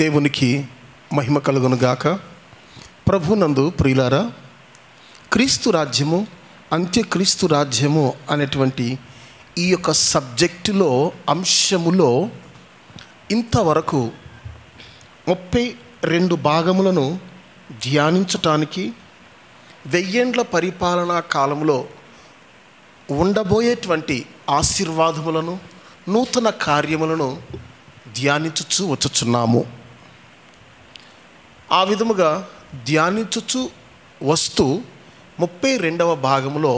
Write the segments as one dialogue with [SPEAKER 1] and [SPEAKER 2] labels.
[SPEAKER 1] దేవునికి మహిమ కలుగును గాక. ప్రభునందు ప్రియులారా, క్రీస్తు రాజ్యము, అంత్యక్రీస్తు రాజ్యము అనేటువంటి ఈ యొక్క సబ్జెక్టులో అంశములో ఇంతవరకు 32 భాగములను ధ్యానించటానికి, 1000 ఏండ్ల పరిపాలనా కాలంలో ఉండబోయేటువంటి ఆశీర్వాదములను, నూతన కార్యములను ధ్యానించుచు వచ్చుచున్నాము. ఆ విధముగా ధ్యానించుచు వస్తూ 32వ భాగంలో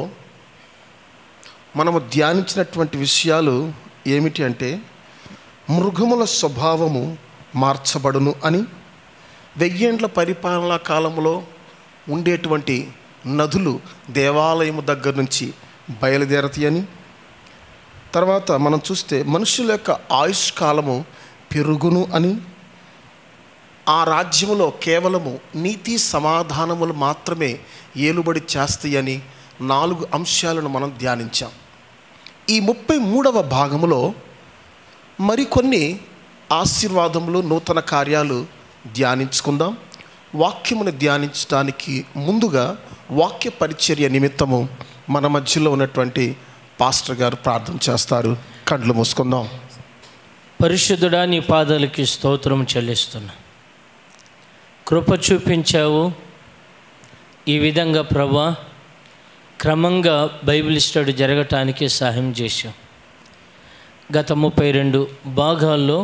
[SPEAKER 1] మనము ధ్యానించినటువంటి విషయాలు ఏమిటి అంటే, మృగముల స్వభావము మార్చబడును అని, 1000 ఏండ్ల పరిపాలనా కాలంలో ఉండేటువంటి నదులు దేవాలయము దగ్గర నుంచి బయలుదేరతాయని, తర్వాత మనం చూస్తే మనుషుల యొక్క ఆయుష్కాలము పెరుగును అని, ఆ రాజ్యములో కేవలము నీతి సమాధానములు మాత్రమే ఏలుబడి చేస్తాయని 4 అంశాలను మనం ధ్యానించాం. ఈ 33వ భాగములో మరికొన్ని ఆశీర్వాదములు, నూతన కార్యాలు ధ్యానించుకుందాం. వాక్యమును ధ్యానించడానికి ముందుగా వాక్య పరిచర్య నిమిత్తము మన మధ్యలో ఉన్నటువంటి పాస్టర్ గారు ప్రార్థన చేస్తారు. కళ్ళు మూసుకుందాం.
[SPEAKER 2] పరిశుద్ధుడా, నీ పాదాలకి స్తోత్రం చెల్లిస్తున్నా. కృప చూపించావు. ఈ విధంగా ప్రభా క్రమంగా బైబిల్ స్టడీ జరగటానికి సహాయం చేశావు. గత 32 భాగాల్లో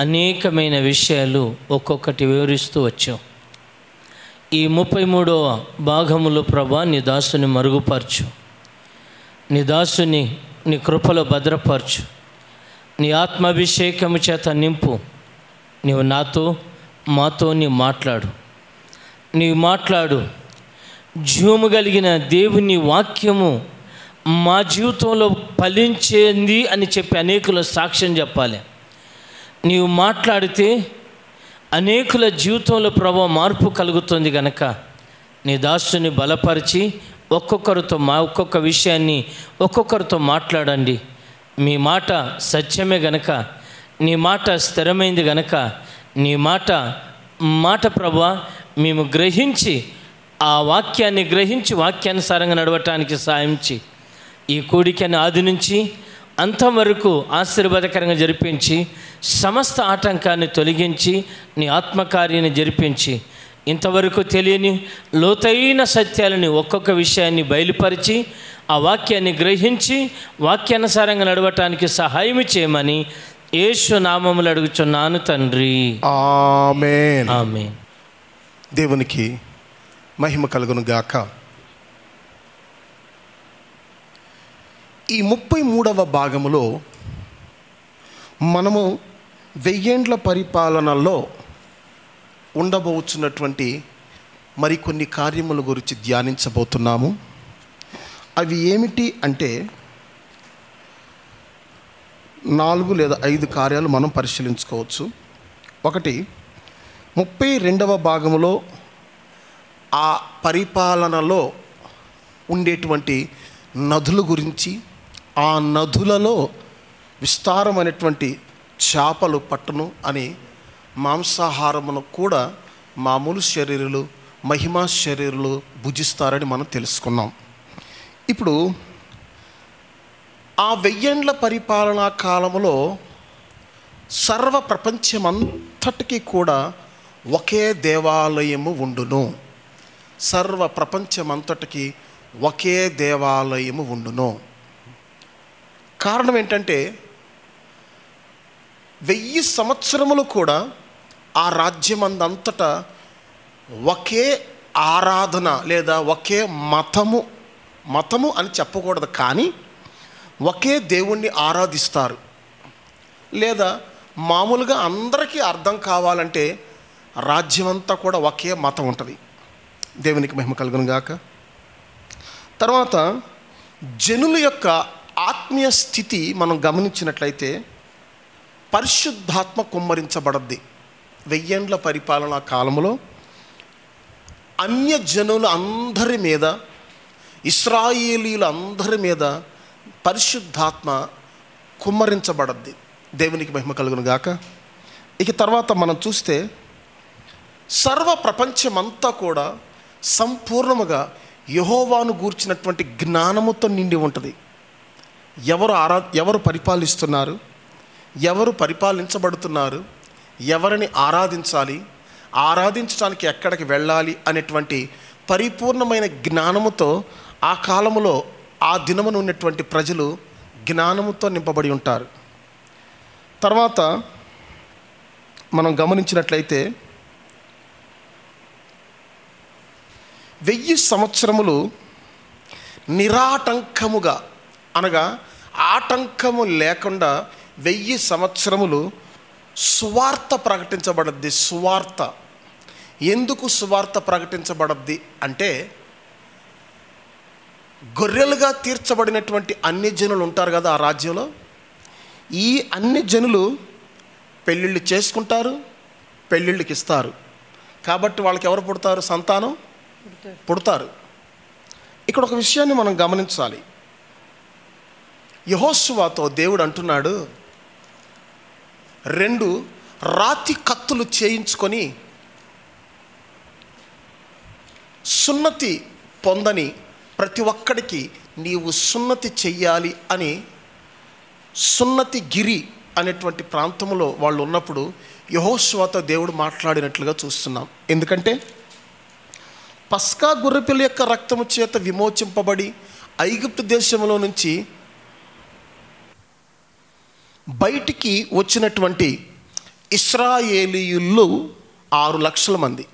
[SPEAKER 2] అనేకమైన విషయాలు ఒక్కొక్కటి వివరిస్తూ వచ్చావు. ఈ 33వ భాగములో ప్రభా నీ దాసుని మరుగుపరచు, నీ దాసుని నీ కృపలో భద్రపరచు, నీ ఆత్మాభిషేకము చేత నింపు. నీవు నాతో మాతో నీవు మాట్లాడు. జీవము కలిగిన దేవుని వాక్యము మా జీవితంలో ఫలించేది అని చెప్పి అనేకుల సాక్ష్యం చెప్పాలి. నీవు మాట్లాడితే అనేకుల జీవితంలో ప్రభావ మార్పు కలుగుతుంది కనుక నీ దాసుని బలపరిచి ఒక్కొక్క విషయాన్ని ఒక్కొక్కరితో మాట్లాడండి. మీ మాట సత్యమే గనక, నీ మాట స్థిరమైంది గనక, నీ మాట ప్రభా మేము గ్రహించి ఆ వాక్యాన్ని గ్రహించి వాక్యానుసారంగా నడవటానికి సాయం చేయి. ఈ కూడికని ఆది నుంచి అంతం వరకు ఆశీర్వాదకరంగా జరిపించి, సమస్త ఆటంకాన్ని తొలగించి నీ ఆత్మకార్యాన్ని జరిపించి, ఇంతవరకు తెలియని లోతైన సత్యాలని ఒక్కొక్క విషయాన్ని బయలుపరిచి ఆ వాక్యాన్ని గ్రహించి వాక్యానుసారంగా నడవటానికి సహాయం చేయమని యేసు నామములో అడుగుచున్నాను తండ్రి.
[SPEAKER 1] ఆమేన్.
[SPEAKER 2] ఆమేన్.
[SPEAKER 1] దేవునికి మహిమ కలుగును గాక. ఈ 33వ భాగములో మనము 1000 ఏండ్ల పరిపాలనలో ఉండబోతున్నటువంటి మరికొన్ని కార్యముల గురించి ధ్యానించబోతున్నాము. అవి ఏమిటి అంటే 4 లేదా 5 కార్యాలు మనం పరిశీలించుకోవచ్చు. ఒకటి, 32వ భాగంలో ఆ పరిపాలనలో ఉండేటువంటి నదుల గురించి, ఆ నదులలో విస్తారమైనటువంటి చేపలు పట్టును అని, మాంసాహారమును కూడా మామూలు శరీరులు, మహిమా శరీరులు భుజిస్తారని మనం తెలుసుకున్నాం. ఇప్పుడు ఆ 1000 ఏండ్ల పరిపాలనా కాలంలో సర్వ ప్రపంచమంతటికీ కూడా ఒకే దేవాలయము ఉండును. సర్వ ప్రపంచమంతటికి ఒకే దేవాలయము ఉండును. కారణం ఏంటంటే 1000 సంవత్సరములు కూడా ఆ రాజ్యమందంతటా ఒకే ఆరాధన లేదా ఒకే మతము అని చెప్పకూడదు, కానీ ఒకే దేవుణ్ణి ఆరాధిస్తారు. లేదా మామూలుగా అందరికీ అర్థం కావాలంటే రాజ్యమంతా కూడా ఒకే మతం ఉంటుంది. దేవునికి మహిమ కలుగును గాక. తర్వాత జనుల యొక్క ఆత్మీయ స్థితి మనం గమనించినట్లయితే పరిశుద్ధాత్మ కుమ్మరించబడద్ది. 1000 ఏండ్ల పరిపాలనా కాలంలో అన్య జనుల అందరి మీద, ఇశ్రాయేలీయుల అందరి మీద పరిశుద్ధాత్మ కుమ్మరించబడద్ది. దేవునికి మహిమ కలుగును గాక. ఇక తర్వాత మనం చూస్తే సర్వ ప్రపంచమంతా కూడా సంపూర్ణముగా యెహోవాను గూర్చినటువంటి జ్ఞానముతో నిండి ఉంటుంది. ఎవరు పరిపాలిస్తున్నారు, ఎవరు పరిపాలించబడుతున్నారు, ఎవరిని ఆరాధించాలి, ఆరాధించడానికి ఎక్కడికి వెళ్ళాలి అనేటువంటి పరిపూర్ణమైన జ్ఞానముతో ఆ కాలములో ఆ దినమున ఉన్నటువంటి ప్రజలు జ్ఞానముతో నింపబడి ఉంటారు. తర్వాత మనం గమనించినట్లయితే 1000 సంవత్సరములు నిరాటంకముగా, అనగా ఆటంకము లేకుండా 1000 సంవత్సరములు సువార్త ప్రకటించబడద్ది. సువార్త ఎందుకు సువార్త ప్రకటించబడద్ది అంటే, గొర్రెలుగా తీర్చబడినటువంటి అన్ని జనులు ఉంటారు కదా ఆ రాజ్యంలో. ఈ అన్ని జనులు పెళ్ళిళ్ళు చేసుకుంటారు, పెళ్ళిళ్ళకి ఇస్తారు. కాబట్టి వాళ్ళకి ఎవరు పుడతారు? సంతానం పుడతారు. ఇక్కడ ఒక విషయాన్ని మనం గమనించాలి. యెహోషువతో దేవుడు అంటున్నాడు, 2 రాతి కత్తులు చేయించుకొని సున్నతి పొందని ప్రతి ఒక్కడికి నీవు సున్నతి చెయ్యాలి అని సున్నతి గిరి అనేటువంటి ప్రాంతంలో వాళ్ళు ఉన్నప్పుడు యెహోషువతో దేవుడు మాట్లాడినట్లుగా చూస్తున్నాం. ఎందుకంటే పస్కా గొర్రెపిల్ల యొక్క రక్తము చేత విమోచింపబడి ఐగుప్తు దేశంలో నుంచి బయటికి వచ్చినటువంటి ఇశ్రాయేలీయులు 6 లక్షల మంది.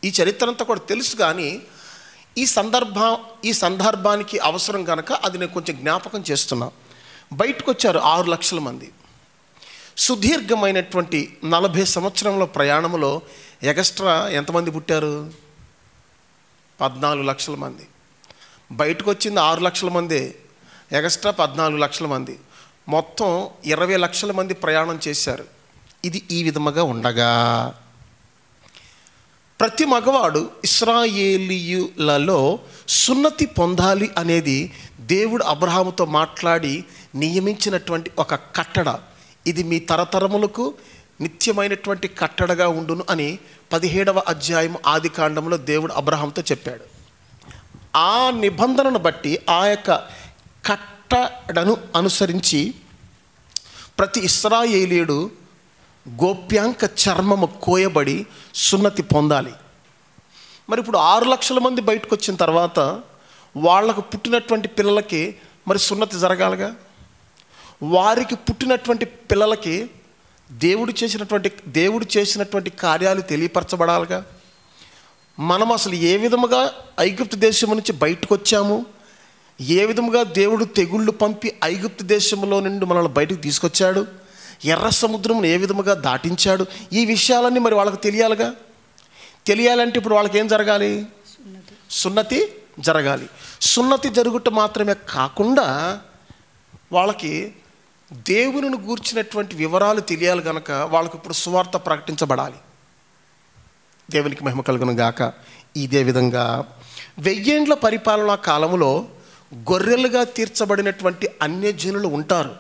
[SPEAKER 1] ఈ చరిత్ర అంతా కూడా తెలుసు, కానీ ఈ సందర్భానికి అవసరం కనుక అది నేను కొంచెం జ్ఞాపకం చేస్తున్నా. బయటకు వచ్చారు 6 లక్షల మంది. సుదీర్ఘమైనటువంటి 40 సంవత్సరంలో ప్రయాణంలో ఎగస్ట్రా ఎంతమంది పుట్టారు? 14 లక్షల మంది. బయటకు వచ్చింది 6 లక్షల మంది, ఎగస్ట్రా 14 లక్షల మంది. మొత్తం 20 లక్షల మంది ప్రయాణం చేశారు. ఇది ఈ విధముగా ఉండగా ప్రతి మగవాడు ఇశ్రాయేలీయులలో సున్నతి పొందాలి అనేది దేవుడు అబ్రహాముతో మాట్లాడి నియమించినటువంటి ఒక కట్టడ. ఇది మీ తరతరములకు నిత్యమైనటువంటి కట్టడగా ఉండును అని 17వ అధ్యాయం ఆదికాండంలో దేవుడు అబ్రహాముతో చెప్పాడు. ఆ నిబంధనను బట్టి, ఆ యొక్క కట్టడను అనుసరించి ప్రతి ఇశ్రాయేలీయుడు గోప్యాంక చర్మము కోయబడి సున్నతి పొందాలి. మరి ఇప్పుడు 6 లక్షల మంది బయటకు వచ్చిన తర్వాత వాళ్లకు పుట్టినటువంటి పిల్లలకి మరి సున్నతి జరగాలిగా. వారికి పుట్టినటువంటి పిల్లలకి దేవుడు చేసినటువంటి కార్యాలు తెలియపరచబడాలిగా. మనం అసలు ఏ విధముగా ఐగుప్తు దేశం నుంచి బయటకు వచ్చాము, ఏ విధముగా దేవుడు తెగుళ్ళు పంపి ఐగుప్తు దేశంలో నుండి మనల్ని బయటకు తీసుకొచ్చాడు, ఎర్ర సముద్రమును ఏ విధముగా దాటించాడు, ఈ విషయాలన్నీ మరి వాళ్ళకి తెలియాలిగా. తెలియాలంటే ఇప్పుడు వాళ్ళకి ఏం జరగాలి? సున్నతి జరగాలి. సున్నతి జరుగుట మాత్రమే కాకుండా వాళ్ళకి దేవునిని గూర్చినటువంటి వివరాలు తెలియాలి కనుక వాళ్ళకి ఇప్పుడు సువార్త ప్రకటించబడాలి. దేవునికి మహిమ కలుగును గాక. ఇదే విధంగా 1000 ఏండ్ల పరిపాలనా కాలంలో గొర్రెలుగా తీర్చబడినటువంటి అన్యజనులు ఉంటారు.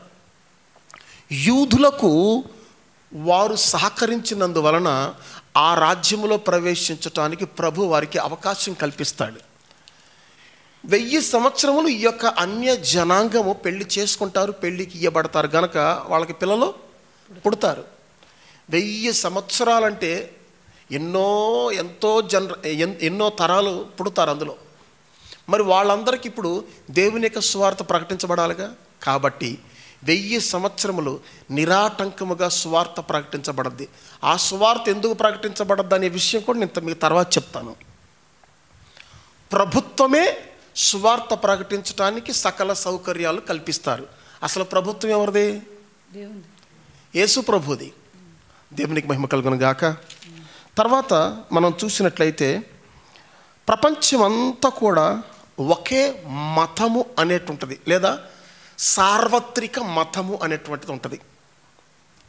[SPEAKER 1] యూదులకు వారు సహకరించినందువలన ఆ రాజ్యములో ప్రవేశించటానికి ప్రభు వారికి అవకాశం కల్పిస్తాడు. 1000 సంవత్సరములు ఈ యొక్క అన్య జనాంగము పెళ్లి చేసుకుంటారు, పెళ్లికి ఇయ్యబడతారు గనక వాళ్ళకి పిల్లలు పుడతారు. 1000 సంవత్సరాలంటే ఎన్నో తరాలు పుడతారు అందులో. మరి వాళ్ళందరికీ ఇప్పుడు దేవుని యొక్క సువార్త ప్రకటించబడాలిగా. కాబట్టి 1000 సంవత్సరములు నిరాటంకముగా సువార్త ప్రకటించబడద్ది. ఆ సువార్త ఎందుకు ప్రకటించబడద్దు అనే విషయం కూడా నేను మీకు తర్వాత చెప్తాను. ప్రభుత్వమే సువార్త ప్రకటించడానికి సకల సౌకర్యాలు కల్పిస్తారు. అసలు ప్రభుత్వం ఎవరిది? యేసు ప్రభుది. దేవునికి మహిమ కలుగును గాక. తర్వాత మనం చూసినట్లయితే ప్రపంచమంతా కూడా ఒకే మతము అనేటి ఉంటుంది, లేదా సార్వత్రిక మతము అనేటువంటిది ఉంటుంది.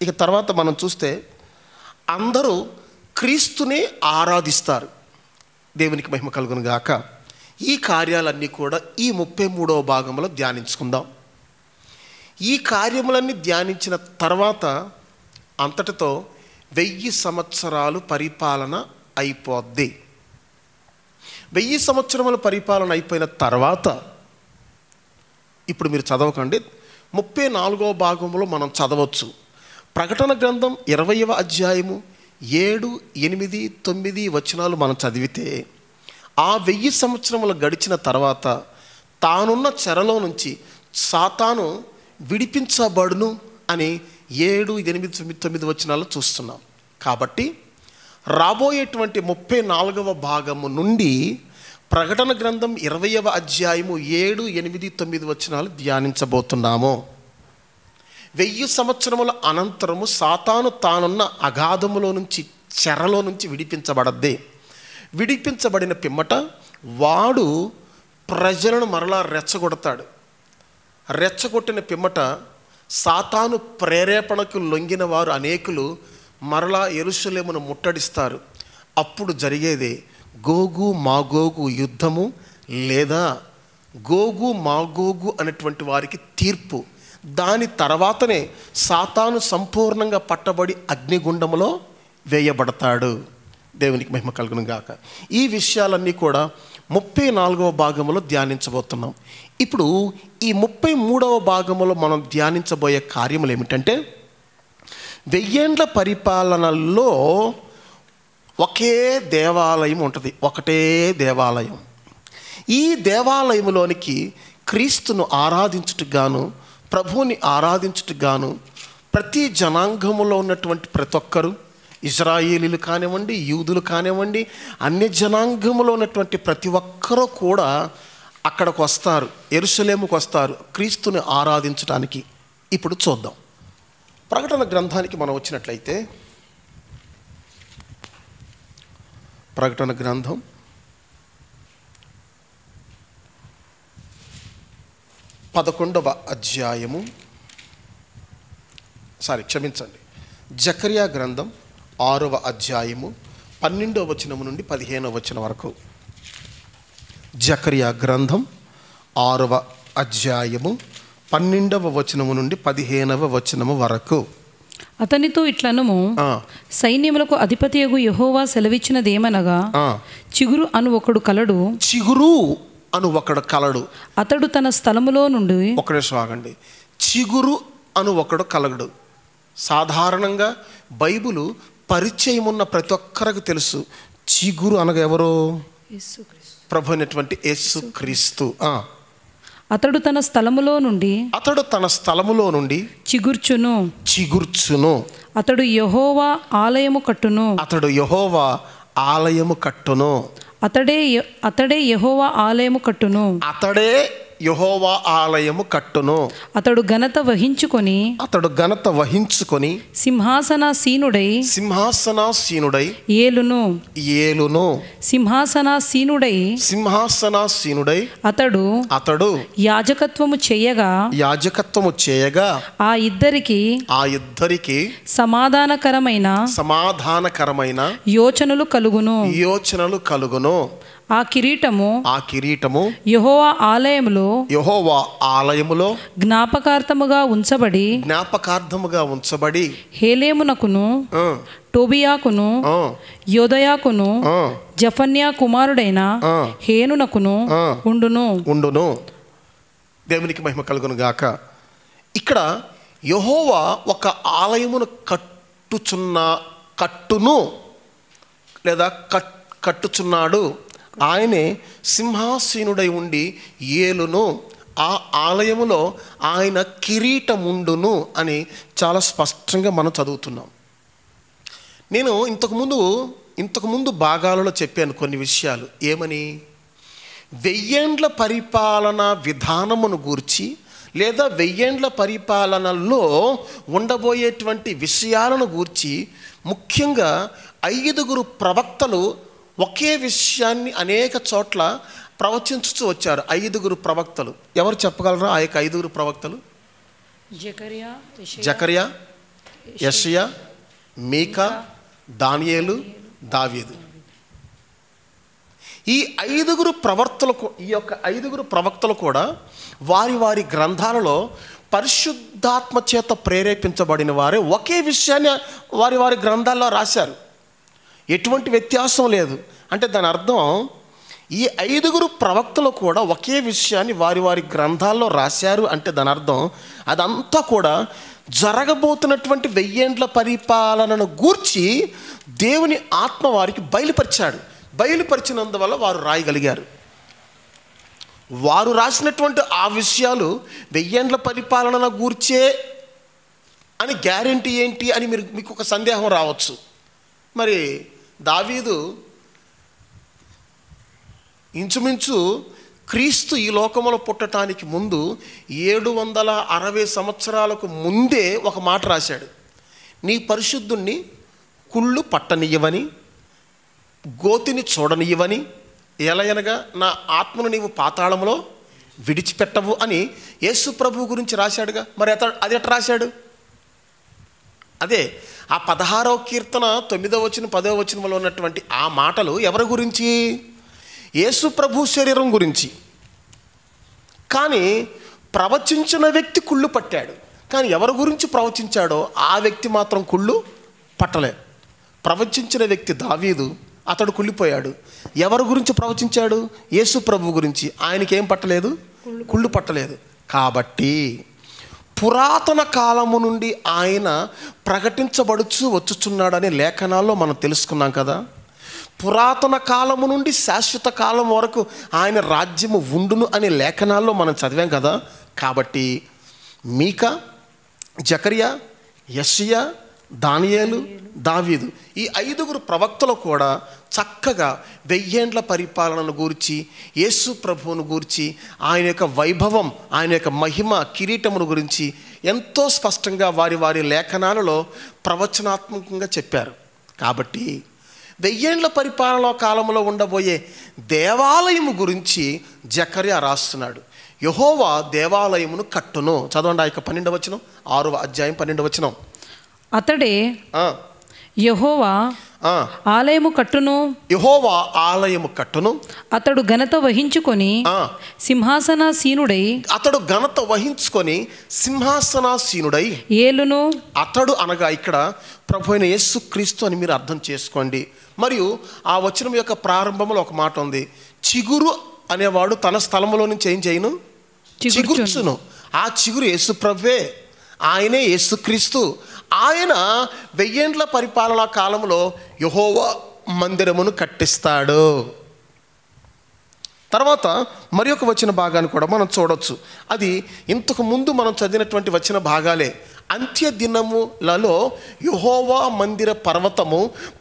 [SPEAKER 1] ఇక తర్వాత మనం చూస్తే అందరూ క్రీస్తునే ఆరాధిస్తారు. దేవునికి మహిమ కలుగును గాక. ఈ కార్యాలన్నీ కూడా ఈ 33వ భాగంలో ధ్యానించుకుందాం. ఈ కార్యములన్నీ ధ్యానించిన తర్వాత అంతటితో 1000 సంవత్సరాలు పరిపాలన అయిపోద్ది. 1000 సంవత్సరముల పరిపాలన అయిపోయిన తర్వాత ఇప్పుడు మీరు చదవకండి, 34వ భాగంలో మనం చదవచ్చు. ప్రకటన గ్రంథం 20వ అధ్యాయము 7, 8, 9 వచనాలు మనం చదివితే ఆ 1000 సంవత్సరములు గడిచిన తర్వాత తానున్న చెరలో నుంచి సాతాను విడిపించబడును అని 7, 8, 9 వచనాలు చూస్తున్నాం. కాబట్టి రాబోయేటువంటి 34వ భాగము నుండి ప్రకటన గ్రంథం 20వ అధ్యాయము 7, 8, 9 వచనాలు ధ్యానించబోతున్నాము. 1000 సంవత్సరముల అనంతరము సాతాను తానున్న అగాధములో నుంచి, చెరలో నుంచి విడిపించబడద్దే. విడిపించబడిన పిమ్మట వాడు ప్రజలను మరలా రెచ్చగొడతాడు. రెచ్చగొట్టిన పిమ్మట సాతాను ప్రేరేపణకు లొంగిన వారు అనేకులు మరలా యెరూషలేమును ముట్టడిస్తారు. అప్పుడు జరిగేదే గోగు మాగోగు యుద్ధము, లేదా గోగు మాగోగు అనేటువంటి వారికి తీర్పు. దాని తర్వాతనే సాతాను సంపూర్ణంగా పట్టబడి అగ్నిగుండములో వేయబడతాడు. దేవునికి మహిమ కలుగును గాక. ఈ విషయాలన్నీ కూడా 34వ భాగంలో ధ్యానించబోతున్నాం. ఇప్పుడు ఈ 33వ భాగంలో మనం ధ్యానించబోయే కార్యములు ఏమిటంటే, 1000 ఏండ్ల పరిపాలనలో ఒకే దేవాలయం ఉంటుంది, ఒకటే దేవాలయం. ఈ దేవాలయంలోనికి క్రీస్తును ఆరాధించుటకు గాను, ప్రభువుని ఆరాధించుటకు గాను ప్రతి జనాంగములో ఉన్నటువంటి ప్రతి ఒక్కరు, ఇజ్రాయేలీలు కానివ్వండి, యూదులు కానివ్వండి, అన్య జనాంగములో ఉన్నటువంటి ప్రతి ఒక్కరూ కూడా అక్కడికి వస్తారు, యెరూషలేముకు వస్తారు క్రీస్తుని ఆరాధించడానికి. ఇప్పుడు చూద్దాం. ప్రకటన గ్రంథానికి మనం వచ్చినట్లయితే, ప్రకటన గ్రంథం 11వ అధ్యాయము, జకర్యా గ్రంథం 6వ అధ్యాయము 12వ వచనము నుండి 15వ వచనం వరకు. జకర్యా గ్రంథం 6వ అధ్యాయము 12వ వచనము నుండి 15వ వచనము వరకు.
[SPEAKER 3] అతనితో ఇట్లనము, సైన్యములకు అధిపతియగు యెహోవా సెలవిచ్చినదేమనగా, చిగురు అను ఒకడు కలడు.
[SPEAKER 1] చిగురు అను ఒకడు కలడు.
[SPEAKER 3] అతడు తన స్థలములో నుండి.
[SPEAKER 1] ఒక నిమిషం ఆగండి. చిగురు అను ఒకడు కలగడు. సాధారణంగా బైబిలు పరిచయం ఉన్న ప్రతి ఒక్కరికి తెలుసు, చిగురు అనగా ఎవరు? ప్రభు అయినటువంటి యేసు క్రీస్తు.
[SPEAKER 3] అతడు తన స్థలములో నుండి.
[SPEAKER 1] అతడు తన స్థలములో నుండి చిగుర్చును. అతడు
[SPEAKER 3] యెహోవా ఆలయము కట్టును.
[SPEAKER 1] అతడు యెహోవా ఆలయము కట్టును.
[SPEAKER 3] అతడే యెహోవా ఆలయము కట్టును.
[SPEAKER 1] అతడే యెహోవా ఆలయము కట్టును.
[SPEAKER 3] అతడు ఘనత వహించుకొని సింహాసనాసీనుడై ఏలును. సింహాసనాసీనుడై అతడు యాజకత్వము చేయగా ఆ ఇద్దరికి సమాధానకరమైన యోచనలు కలుగును. ఆ కిరీటము యెహోవా ఆలయములో జ్ఞాపకార్థముగా ఉంచబడి హేలేమునకును, టోబియాకును, యోదయాకును, జఫన్యా కుమారుడైన హేనునకును ఉండును.
[SPEAKER 1] దేవునికి మహిమ కలుగును గాక. ఇక్కడ యెహోవా ఒక ఆలయమును కట్టుచున్నాడు. ఆయనే సింహాసీనుడై ఉండి ఏలును. ఆ ఆలయములో ఆయన కిరీటముండును అని చాలా స్పష్టంగా మనం చదువుతున్నాం. నేను ఇంతకుముందు భాగాలలో చెప్పాను కొన్ని విషయాలు. ఏమని? 1000 ఏండ్ల పరిపాలన విధానమును గూర్చి, లేదా 1000 ఏండ్ల పరిపాలనలో ఉండబోయేటువంటి విషయాలను గూర్చి ముఖ్యంగా 5 ప్రవక్తలు ఒకే విషయాన్ని అనేక చోట్ల ప్రవచించుతూ వచ్చారు. 5 ప్రవక్తలు. ఎవరు చెప్పగలరా ఆ యొక్క 5 ప్రవక్తలు? జకర్యా, యెషయా, మీకా, దానియేలు, దావీదు. ఈ 5 ప్రవక్తలు కూడా వారి గ్రంథాలలో పరిశుద్ధాత్మ చేత ప్రేరేపించబడిన వారే ఒకే విషయాన్ని వారి వారి గ్రంథాల్లో రాశారు. ఎటువంటి వ్యత్యాసం లేదు. అంటే దాని అర్థం ఈ 5 ప్రవక్తలు కూడా ఒకే విషయాన్ని వారి వారి గ్రంథాల్లో రాశారు. అంటే దాని అర్థం అదంతా కూడా జరగబోతున్నటువంటి 1000 ఏండ్ల పరిపాలనను గూర్చి దేవుని ఆత్మ వారికి బయలుపరిచాడు. బయలుపరిచినందువల్ల వారు రాయగలిగారు. వారు రాసినటువంటి ఆ విషయాలు 1000 ఏండ్ల పరిపాలన గూర్చే అని గ్యారెంటీ ఏంటి అని మీకు ఒక సందేహం రావచ్చు. మరి దావీదు ఇంచుమించు క్రీస్తు ఈ లోకములో పుట్టడానికి ముందు 760 సంవత్సరాలకు ముందే ఒక మాట రాశాడు. నీ పరిశుద్ధుణ్ణి కుళ్ళు పట్టనియ్యవని, గోతిని చూడనియ్యవని, ఎలయనగా నా ఆత్మను నీవు పాతాళంలో విడిచిపెట్టవు అని యేసు ప్రభు గురించి రాశాడుగా. మరి అది ఎట్లా రాశాడు? అదే ఆ 16వ కీర్తన 9వ వచనం 10వ వచనంలో ఉన్నటువంటి ఆ మాటలు ఎవరి గురించి? యేసు ప్రభు శరీరం గురించి. కానీ ప్రవచించిన వ్యక్తి కుళ్ళు పట్టాడు. కానీ ఎవరి గురించి ప్రవచించాడో ఆ వ్యక్తి మాత్రం కుళ్ళు పట్టలేదు. ప్రవచించిన వ్యక్తి దావీదు, అతడు కుళ్ళిపోయాడు. ఎవరి గురించి ప్రవచించాడు? యేసు ప్రభు గురించి. ఆయనకేం పట్టలేదు? కుళ్ళు పట్టలేదు. కాబట్టి పురాతన కాలము నుండి ఆయన ప్రకటించబడుచు వచ్చుచున్నాడనే లేఖనాల్లో మనం తెలుసుకున్నాం కదా. పురాతన కాలము నుండి శాశ్వత కాలం వరకు ఆయన రాజ్యము ఉండును అనే లేఖనాల్లో మనం చదివాం కదా. కాబట్టి మీకా, జకరియా, యెషయా, దానియేలు, దావీదు ఈ 5 ప్రవక్తలు కూడా చక్కగా 1000 ఏండ్ల పరిపాలనను గూర్చి, యేసు ప్రభువును గూర్చి, ఆయన యొక్క వైభవం, ఆయన యొక్క మహిమ, కిరీటమును గురించి ఎంతో స్పష్టంగా వారి వారి లేఖనాలలో ప్రవచనాత్మకంగా చెప్పారు. కాబట్టి 1000 ఏండ్ల పరిపాలన కాలంలో ఉండబోయే దేవాలయము గురించి జకర్యా రాస్తున్నాడు. యెహోవా దేవాలయమును కట్టును. చదవండి ఆ యొక్క 12వ వచనం, 6వ అధ్యాయం 12వ వచనం.
[SPEAKER 3] అతడే యెహోవా ఆలయము కట్టును.
[SPEAKER 1] యెహోవా ఆలయము కట్టును.
[SPEAKER 3] అతడు ఘనత వహించుకొని సింహాసనాసీనుడై,
[SPEAKER 1] అతడు ఘనత వహించుకొని సింహాసనాసీనుడై ఏలును. అతడు అనగా ఇక్కడ ప్రభు అయిన యేసు క్రీస్తు అని మీరు అర్థం చేసుకోండి. మరియు ఆ వచనం యొక్క ప్రారంభంలో ఒక మాట ఉంది, చిగురు అనేవాడు తన స్థలములో నుంచి ఏం చేయను? చిగుర్చును. ఆ చిగురు యేసు ప్రభువే, ఆయనే యేసుక్రీస్తు. ఆయన 1000 ఏండ్ల పరిపాలనా కాలంలో యెహోవా మందిరమును కట్టిస్తాడు. తర్వాత మరి ఒక వచన భాగాన్ని కూడా మనం చూడొచ్చు. అది ఇంతకు ముందు మనం చదివినటువంటి వచన భాగాలే. అంత్య దినములలో యెహోవా మందిర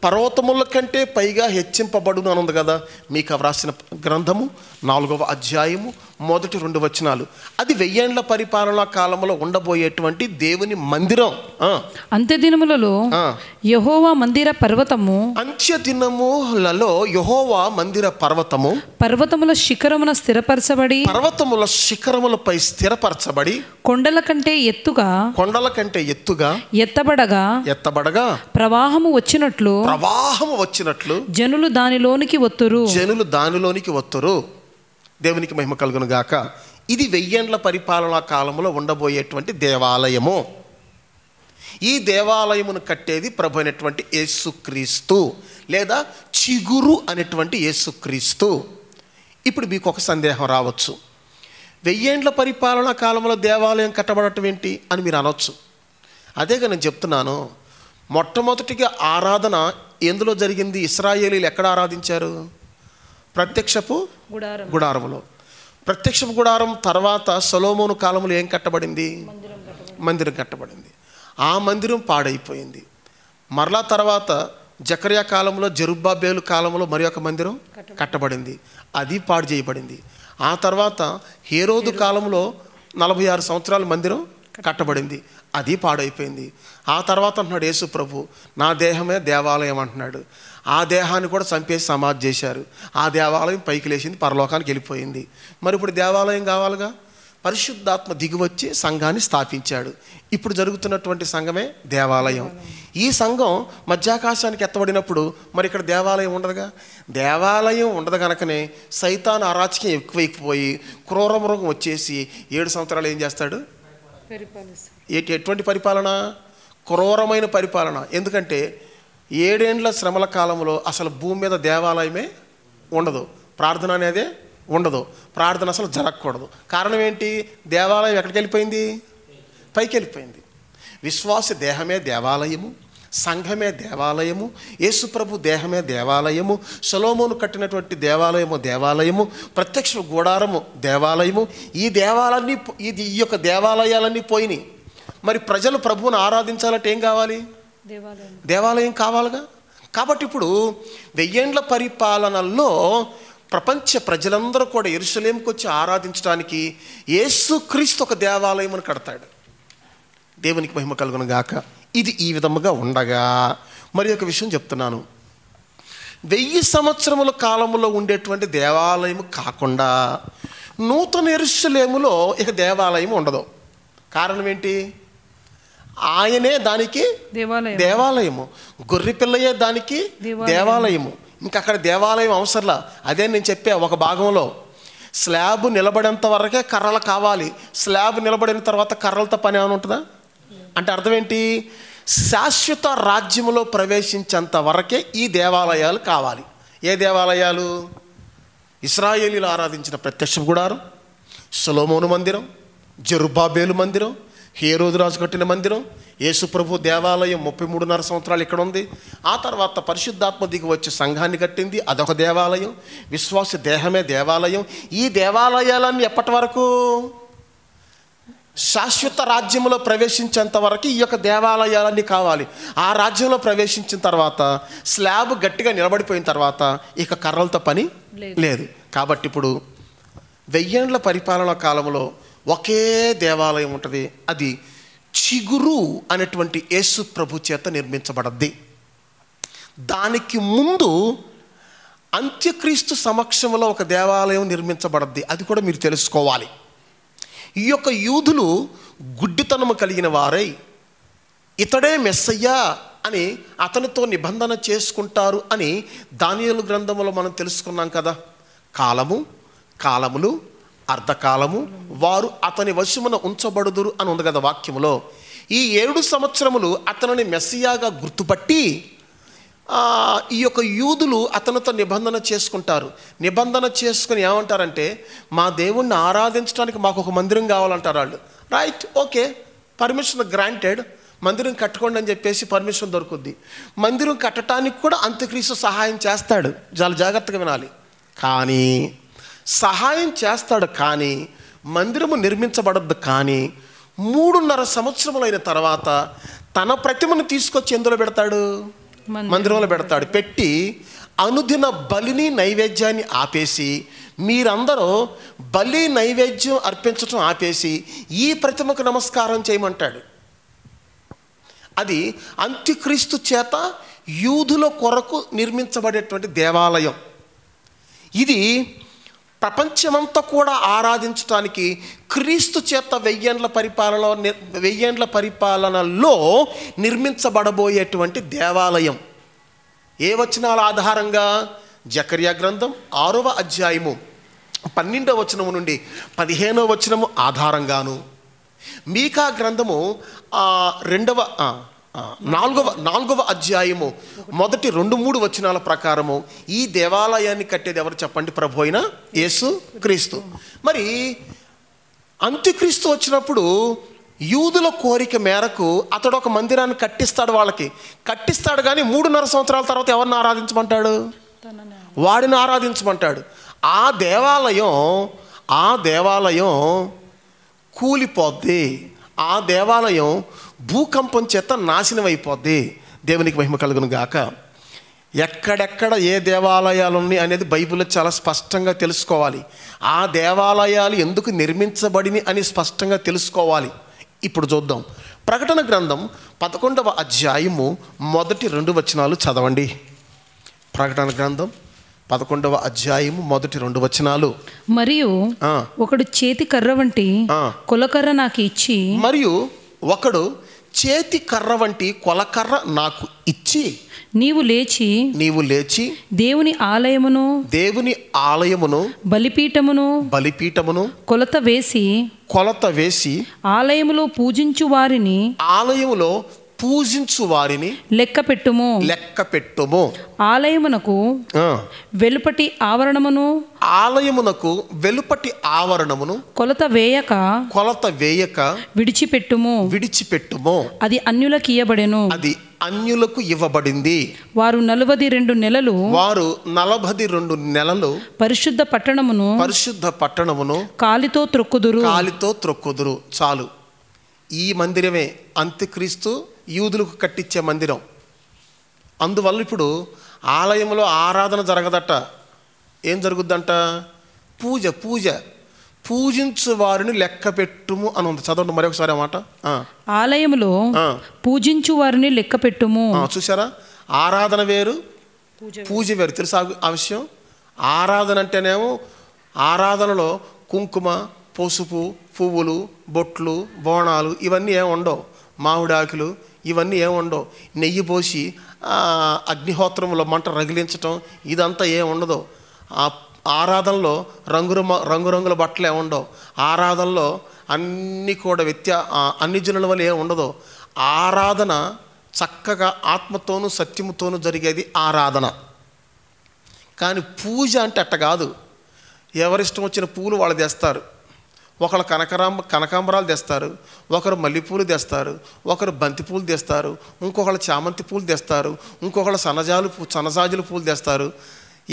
[SPEAKER 1] పర్వతముల కంటే పైగా హెచ్చింపబడును అని ఉంది కదా. మీకు వ్రాసిన గ్రంథము 4వ అధ్యాయము మొదటి 2 వచనాలు. అది 1000 ఏండ్ల పరిపాలనా కాలంలో ఉండబోయేటువంటి దేవుని మందిరం.
[SPEAKER 3] అంత్య దినములలో యెహోవా మందిర పర్వతము,
[SPEAKER 1] అంత్య దినములలో యెహోవా మందిర
[SPEAKER 3] పర్వతముల శిఖరమున స్థిరపరచబడి,
[SPEAKER 1] పర్వతముల శిఖరములపై స్థిరపరచబడి, కొండల కంటే ఎత్తుగా ఎత్తబడగా ప్రవాహము వచ్చినట్లు జనులు దానిలోనికి వత్తురు. దేవునికి మహిమ కలుగును గాక. ఇది 1000 ఏండ్ల పరిపాలనా కాలంలో ఉండబోయేటువంటి దేవాలయము. ఈ దేవాలయమును కట్టేది ప్రభు అయినటువంటి యేసుక్రీస్తు, లేదా చిగురు అనేటువంటి యేసుక్రీస్తు. ఇప్పుడు మీకు ఒక సందేహం రావచ్చు, 1000 ఏండ్ల పరిపాలనా కాలంలో దేవాలయం కట్టబడటం ఏంటి అని మీరు అనొచ్చు. అదేగా నేను చెప్తున్నాను. మొట్టమొదటిగా ఆరాధన ఎందులో జరిగింది? ఇశ్రాయేలీలు ఎక్కడ ఆరాధించారు? ప్రత్యక్షపు గుడారములో. ప్రత్యక్షపు గుడారం తర్వాత సొలొమోను కాలంలో ఏం కట్టబడింది? మందిరం కట్టబడింది. ఆ మందిరం పాడైపోయింది. మరలా తర్వాత జకర్యా కాలంలో, జెరుబ్బాబేలు కాలంలో మరి ఒక మందిరం కట్టబడింది, అది పాడు చేయబడింది. ఆ తర్వాత హేరోదు కాలంలో 46 సంవత్సరాల మందిరం కట్టబడింది, అది పాడైపోయింది. ఆ తర్వాత అంటున్నాడు యేసు ప్రభు, నా దేహమే దేవాలయం అంటున్నాడు. ఆ దేహాన్ని కూడా చంపేసి సమాధి చేశారు. ఆ దేవాలయం పైకి లేచింది, పరలోకానికి వెళ్ళిపోయింది. మరి ఇప్పుడు దేవాలయం కావాలిగా. పరిశుద్ధాత్మ దిగివచ్చి సంఘాన్ని స్థాపించాడు. ఇప్పుడు జరుగుతున్నటువంటి సంఘమే దేవాలయం. ఈ సంఘం మధ్యాకాశానికి ఎత్తబడినప్పుడు మరి ఇక్కడ దేవాలయం ఉండదుగా. దేవాలయం ఉండదు కనుకనే సైతాను అరాచకం ఎక్కువైపోయి క్రూర మృగం వచ్చేసి 7 సంవత్సరాలు ఏం చేస్తాడు? ఎటువంటి పరిపాలన? క్రూరమైన పరిపాలన. ఎందుకంటే 7 ఏండ్ల శ్రమల కాలంలో అసలు భూమి మీద దేవాలయమే ఉండదు, ప్రార్థన అనేదే ఉండదు, ప్రార్థన అసలు జరగకూడదు. కారణం ఏంటి? దేవాలయం ఎక్కడికి వెళ్ళిపోయింది? పైకి వెళ్ళిపోయింది. విశ్వాస దేహమే దేవాలయము, సంఘమే దేవాలయము, యేసుప్రభు దేహమే దేవాలయము, సొలొమోను కట్టినటువంటి దేవాలయము, ప్రత్యక్ష గుడారము దేవాలయము. ఈ యొక్క దేవాలయాలన్నీ పోయినాయి. మరి ప్రజలు ప్రభువును ఆరాధించాలంటే ఏం కావాలి? దేవాలయం కావాలిగా. కాబట్టి ఇప్పుడు 1000 ఏండ్ల పరిపాలనలో ప్రపంచ ప్రజలందరూ కూడా యెరూషలేముకు వచ్చి ఆరాధించడానికి యేసుక్రీస్తు ఒక దేవాలయమును కడతాడు. దేవునికి మహిమ కలుగును గాక. ఇది ఈ విధముగా ఉండగా మరి ఒక విషయం చెప్తున్నాను. 1000 సంవత్సరముల కాలంలో ఉండేటువంటి దేవాలయం కాకుండా నూతన యెరూషలేములో ఇక దేవాలయం ఉండదు. కారణం ఏంటి? ఆయనే దానికి దేవాలయము, గొర్రె పిల్లయే దానికి దేవాలయము. ఇంకా అక్కడ దేవాలయం అవసరంలా. అదే నేను చెప్పా ఒక భాగంలో, స్లాబ్ నిలబడేంత వరకే కర్రలు కావాలి. స్లాబ్ నిలబడిన తర్వాత కర్రలతో పని ఏమైనా ఉంటుందా? అంటే అర్థం ఏంటి? శాశ్వత రాజ్యంలో ప్రవేశించేంత వరకే ఈ దేవాలయాలు కావాలి. ఏ దేవాలయాలు? ఇశ్రాయేలీలు ఆరాధించిన ప్రత్యక్ష గుడారం, సొలొమోను మందిరం, జెరుబ్బాబేలు మందిరం, హేరోదు రాజు కట్టిన మందిరం, యేసుప్రభు దేవాలయం 33.5 సంవత్సరాలు ఇక్కడ ఉంది. ఆ తర్వాత పరిశుద్ధాత్మ దిగి వచ్చి సంఘాన్ని కట్టింది, అదొక దేవాలయం. విశ్వాస దేహమే దేవాలయం. ఈ దేవాలయాలన్నీ ఎప్పటి వరకు? శాశ్వత రాజ్యంలో ప్రవేశించేంత వరకు ఈ యొక్క దేవాలయాలన్నీ కావాలి. ఆ రాజ్యంలో ప్రవేశించిన తర్వాత స్లాబ్ గట్టిగా నిలబడిపోయిన తర్వాత ఇక కర్రలతో పని లేదు. కాబట్టి ఇప్పుడు 1000 ఏండ్ల పరిపాలన కాలంలో ఒకే దేవాలయం ఉంటుంది. అది చిగురు అనేటువంటి యేసు ప్రభు చేత నిర్మించబడద్ది. దానికి ముందు అంత్యక్రీస్తు సమక్షంలో ఒక దేవాలయం నిర్మించబడద్ది. అది కూడా మీరు తెలుసుకోవాలి. ఈ యొక్క యూదులు గుడ్డితనము కలిగిన వారై ఇతడే మెస్సయ్యా అని అతనితో నిబంధన చేసుకుంటారు అని దానియేలు గ్రంథములో మనం తెలుసుకున్నాం కదా. కాలములు అర్ధకాలము వారు అతని వశమున ఉంచబడుదురు అని ఉంది కదా వాక్యములో. ఈ 7 సంవత్సరములు అతనిని మెస్సియాగా గుర్తుపట్టి ఈ యొక్క యూదులు అతనితో నిబంధన చేసుకుంటారు. నిబంధన చేసుకుని ఏమంటారంటే, మా దేవుణ్ణి ఆరాధించడానికి మాకు ఒక మందిరం కావాలంటారు వాళ్ళు. రైట్, ఓకే, పర్మిషన్ గ్రాంటెడ్, మందిరం కట్టుకోండి అని చెప్పేసి పర్మిషన్ దొరుకుద్ది. మందిరం కట్టడానికి కూడా అంత్యక్రీస్తు సహాయం చేస్తాడు. చాలా జాగ్రత్తగా వినాలి. కానీ సహాయం చేస్తాడు, కానీ మందిరము నిర్మించబడద్దు. కానీ 3.5 సంవత్సరములైన తర్వాత తన ప్రతిమను తీసుకొచ్చి ఎందులో పెడతాడు? మందిరంలో పెడతాడు. పెట్టి అనుదిన బలిని నైవేద్యాన్ని ఆపేసి, మీరందరూ బలి నైవేద్యం అర్పించడం ఆపేసి ఈ ప్రతిమకు నమస్కారం చేయమంటాడు. అది అంత్యక్రీస్తు చేత యూదుల కొరకు నిర్మించబడేటువంటి దేవాలయం. ఇది ప్రపంచమంతా కూడా ఆరాధించడానికి క్రీస్తు చేత 1000 ఏండ్ల పరిపాలనలో నిర్మించబడబోయేటువంటి దేవాలయం. ఏ వచనాల ఆధారంగా? జకర్యా గ్రంథం 6వ అధ్యాయము 12వ వచనము నుండి 15వ వచనము ఆధారంగాను, మీకా గ్రంథము 4వ అధ్యాయము 1, 2, 3 వచనాల ప్రకారము ఈ దేవాలయాన్ని కట్టేది ఎవరు చెప్పండి? ప్రభు అయిన యేసు క్రీస్తు. మరి అంత్యక్రీస్తు వచ్చినప్పుడు యూదుల కోరిక మేరకు అతడు ఒక మందిరాన్ని కట్టిస్తాడు. వాళ్ళకి కట్టిస్తాడు. కానీ 3.5 సంవత్సరాల తర్వాత ఎవరిని ఆరాధించమంటాడు? వాడిని ఆరాధించమంటాడు. ఆ దేవాలయం కూలిపోద్ది. ఆ దేవాలయం భూకంపం చేత నాశనం అయిపోద్ది. దేవునికి మహిమ కలుగును గాక. ఎక్కడెక్కడ ఏ దేవాలయాలు ఉన్నాయి అనేది బైబిల్లో చాలా స్పష్టంగా తెలుసుకోవాలి. ఆ దేవాలయాలు ఎందుకు నిర్మించబడిని అని స్పష్టంగా తెలుసుకోవాలి. ఇప్పుడు చూద్దాం. ప్రకటన గ్రంథం 11వ అధ్యాయము 1, 2 వచనాలు చదవండి. ప్రకటన గ్రంథం 11వ అధ్యాయము 1, 2 వచనాలు.
[SPEAKER 3] మరియు ఒకడు చేతి కర్ర వంటి కొలకర్ర నాకు ఇచ్చి,
[SPEAKER 1] మరియు ఒకడు చేతి కర్ర వంటి కొలకర్ర నాకు ఇచ్చి
[SPEAKER 3] నీవు లేచి దేవుని ఆలయమును బలిపీఠమును కొలత వేసి ఆలయములో పూజించు వారిని లెక్క పెట్టుము. ఆలయమునకు వెలుపటి ఆవరణమును కొలత వేయక విడిచిపెట్టుము. అది అన్యులకు ఇవ్వబడింది. వారు 42 నెలలు పరిశుద్ధ పట్టణమును కాలితో త్రొక్కుదురు. చాలు. ఈ మందిరమే అంత్యక్రీస్తు యూదులకు కట్టించే మందిరం. అందువల్ల ఇప్పుడు ఆలయంలో ఆరాధన జరగదట. ఏం జరుగుద్దంట? పూజించు వారిని లెక్క పెట్టుము అని ఉంది. చదవండి మరొకసారి ఆ మాట. ఆలయంలో పూజించు వారిని లెక్క పెట్టుము. చూసారా? ఆరాధన వేరు, పూజ వేరు. తెలుసా ఆ విషయం? ఆరాధన అంటేనేమో ఆరాధనలో కుంకుమ, పసుపు, పువ్వులు, బొట్లు, బోనాలు ఇవన్నీ ఏమి ఉండవు. మామిడాకులు ఇవన్నీ ఏమి ఉండవు. నెయ్యి పోసి అగ్నిహోత్రంలో మంట రగిలించటం ఇదంతా ఏమి ఉండదు. ఆరాధనలో రంగురంగుల బట్టలు ఏమి ఉండవు. ఆరాధనలో అన్నీ కూడా అన్ని జనుల వల్ల ఏమి ఉండదు. ఆరాధన చక్కగా ఆత్మతోనూ సత్యముతోనూ జరిగేది ఆరాధన. కానీ పూజ అంటే అట్ట కాదు. ఎవరిష్టం వచ్చిన పూలు వాళ్ళు తెస్తారు. ఒకరు కనకాంబరాలు తెస్తారు, ఒకరు మల్లెపూలు తెస్తారు, ఒకరు బంతిపూలు తెస్తారు, ఇంకొకరు చామంతి పూలు తెస్తారు, ఇంకొకరు సన్నజాజుల పూలు తెస్తారు.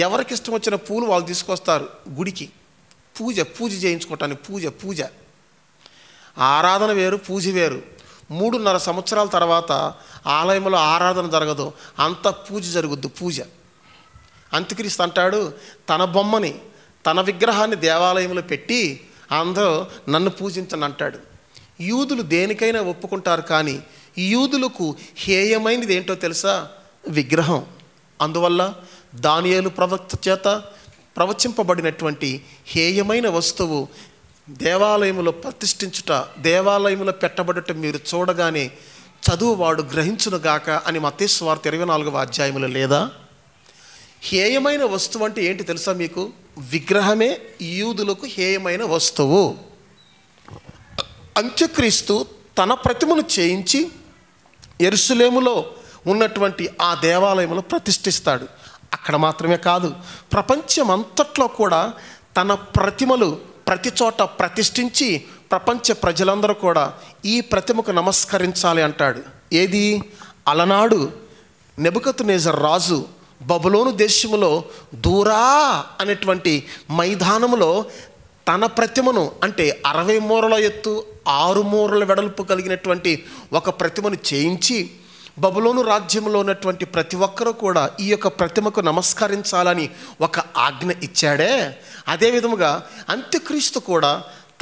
[SPEAKER 3] ఎవరికి ఇష్టం వచ్చిన పూలు వాళ్ళు తీసుకొస్తారు గుడికి. పూజ చేయించుకోవటానికి పూజ. ఆరాధన వేరు, పూజ వేరు. 3.5 సంవత్సరాల తర్వాత ఆలయంలో ఆరాధన జరగదు, అంత పూజ జరుగుద్ది. పూజ. అంత్యక్రీస్తు అంటాడు, తన బొమ్మని, తన విగ్రహాన్ని దేవాలయంలో పెట్టి అందరూ నన్ను పూజించని అంటాడు. యూదులు దేనికైనా ఒప్పుకుంటారు, కానీ యూదులకు హేయమైనది ఏంటో తెలుసా? విగ్రహం. అందువల్ల దానియేలు ప్రవక్త చేత ప్రవచింపబడినటువంటి హేయమైన వస్తువు దేవాలయంలో ప్రతిష్ఠించుట, దేవాలయంలో పెట్టబడట మీరు చూడగానే చదువువాడు గ్రహించునుగాక అని మత్తయి సువార్త 24వ అధ్యాయంలో లేదా? హేయమైన వస్తువు అంటే ఏంటి తెలుసా మీకు? విగ్రహమే యూదులకు హేయమైన వస్తువు. అంత్యక్రీస్తు తన ప్రతిమను చేయించి యెరూషలేములో ఉన్నటువంటి ఆ దేవాలయంలో ప్రతిష్ఠిస్తాడు. అక్కడ మాత్రమే కాదు, ప్రపంచమంతట్లో కూడా తన ప్రతిమలు ప్రతి చోట ప్రతిష్ఠించి ప్రపంచ ప్రజలందరూ కూడా ఈ ప్రతిమకు నమస్కరించాలి అంటాడు. ఏది? అలనాడు నెబుకద్నెజర్ రాజు బబులోను దేశములో దూరా అనేటువంటి మైదానములో తన ప్రతిమను, అంటే 60 మూరల ఎత్తు 6 మూరల వెడల్పు కలిగినటువంటి ఒక ప్రతిమను చేయించి బబులోను రాజ్యంలో ఉన్నటువంటి ప్రతి ఒక్కరూ కూడా ఈ యొక్క ప్రతిమకు నమస్కరించాలని ఒక ఆజ్ఞ ఇచ్చాడే. అదేవిధముగా అంత్యక్రీస్తు కూడా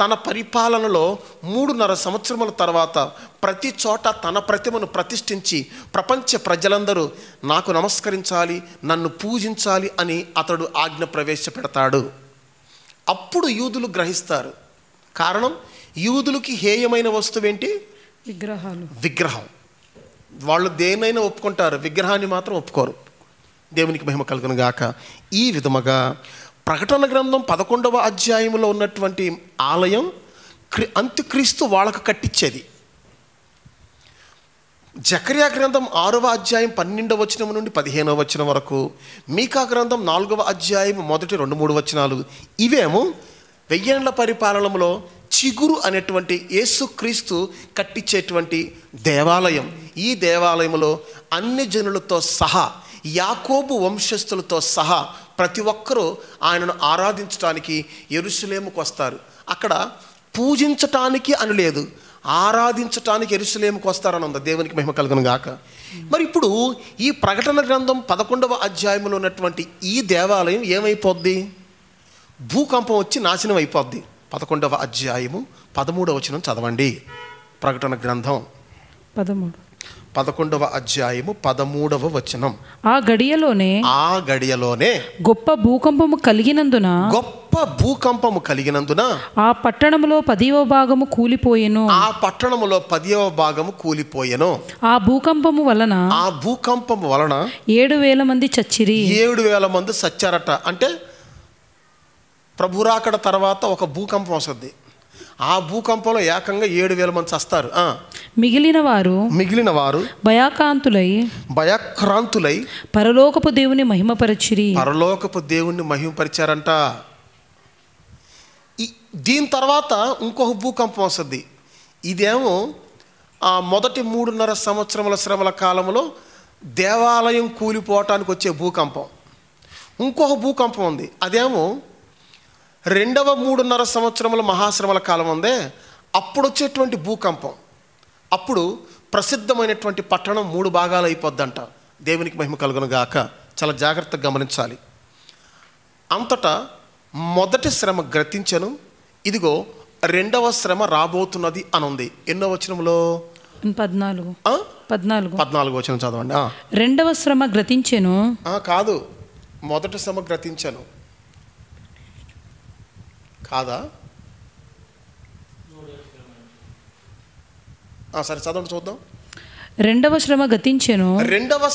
[SPEAKER 3] తన పరిపాలనలో 3.5 సంవత్సరముల తర్వాత ప్రతి చోట తన ప్రతిమను ప్రతిష్ఠించి ప్రపంచ ప్రజలందరూ నాకు నమస్కరించాలి, నన్ను పూజించాలి అని అతడు ఆజ్ఞ ప్రవేశపెడతాడు. అప్పుడు యూదులు గ్రహిస్తారు. కారణం, యూదులకి హేయమైన వస్తువేంటి? విగ్రహం. వాళ్ళు దేనైనా ఒప్పుకుంటారు, విగ్రహాన్ని మాత్రం ఒప్పుకోరు. దేవునికి మహిమ కలుగును గాక. ఈ విధముగా ప్రకటన గ్రంథం 11వ అధ్యాయంలో ఉన్నటువంటి ఆలయం అంత్యక్రీస్తు వాళ్ళకు కట్టించేది. జకర్యా గ్రంథం 6వ అధ్యాయం 12వ వచనం నుండి 15వ వచనం వరకు, మీకా గ్రంథం 4వ అధ్యాయం మొదటి 2-3 వచనాలు ఇవేమో 1000 ఏళ్ల పరిపాలనలో చిగురు అనేటువంటి యేసుక్రీస్తు కట్టించేటువంటి దేవాలయం. ఈ దేవాలయంలో అన్ని జనులతో సహా, యాకోబు వంశస్థులతో సహా ప్రతి ఒక్కరూ ఆయనను ఆరాధించడానికి యెరూషలేముకు వస్తారు. అక్కడ పూజించటానికి అని లేదు, ఆరాధించటానికి యెరూషలేముకు వస్తారని ఉంది. దేవునికి మహిమ కలుగును గాక. మరి ఇప్పుడు ఈ ప్రకటన గ్రంథం 11వ అధ్యాయంలో ఉన్నటువంటి ఈ దేవాలయం ఏమైపోద్ది? భూకంపం వచ్చి నాశనం అయిపోద్ది. 11వ అధ్యాయము 13వ వచనం చదవండి. ప్రకటన గ్రంథం
[SPEAKER 1] 11వ అధ్యాయము 13వ వచనం.
[SPEAKER 3] ఆ గడియలోనే
[SPEAKER 1] గొప్ప భూకంపము కలిగినందున
[SPEAKER 3] ఆ పట్టణములో 10వ భాగము కూలిపోయెను. ఆ భూకంపము వలన 7,000 మంది చచ్చిరి.
[SPEAKER 1] 7,000 మంది చచ్చారట. అంటే ప్రభురాకడ తర్వాత ఒక భూకంపం వస్తుంది. ఆ భూకంపంలో ఏకంగా 7,000 మంది చస్తారు.
[SPEAKER 3] మిగిలిన వారు భయక్రాంతులై పరలోకపు దేవుని మహిమపరిచారంట. దీని తర్వాత ఇంకొక భూకంపం వస్తుంది. ఇదేమో మొదటి 3.5 సంవత్సరముల శ్రమల కాలంలో దేవాలయం కూలిపోవటానికి వచ్చే భూకంపం. ఇంకొక భూకంపం ఉంది. అదేమో 2వ 3.5 సంవత్సరముల మహాశ్రమల కాలం ఉందే, అప్పుడు వచ్చేటువంటి భూకంపం. అప్పుడు ప్రసిద్ధమైనటువంటి పట్టణం 3 భాగాలు అయిపోద్దంట. దేవునికి మహిమ కలుగును గాక. చాలా జాగ్రత్తగా గమనించాలి. అంతటా మొదటి శ్రమ గతించెను, ఇదిగో 2వ శ్రమ రాబోతున్నది అని ఉంది. ఎన్నో వచనంలో? 14 వచనం చదవండి. 2వ శ్రమ గ్రతించెను
[SPEAKER 1] కాదు, మొదటి శ్రమ గ్రతించెను కాదా? సరే చదవండి చూద్దాం.
[SPEAKER 3] 2వ శ్రమ గతించెను.
[SPEAKER 1] 2వ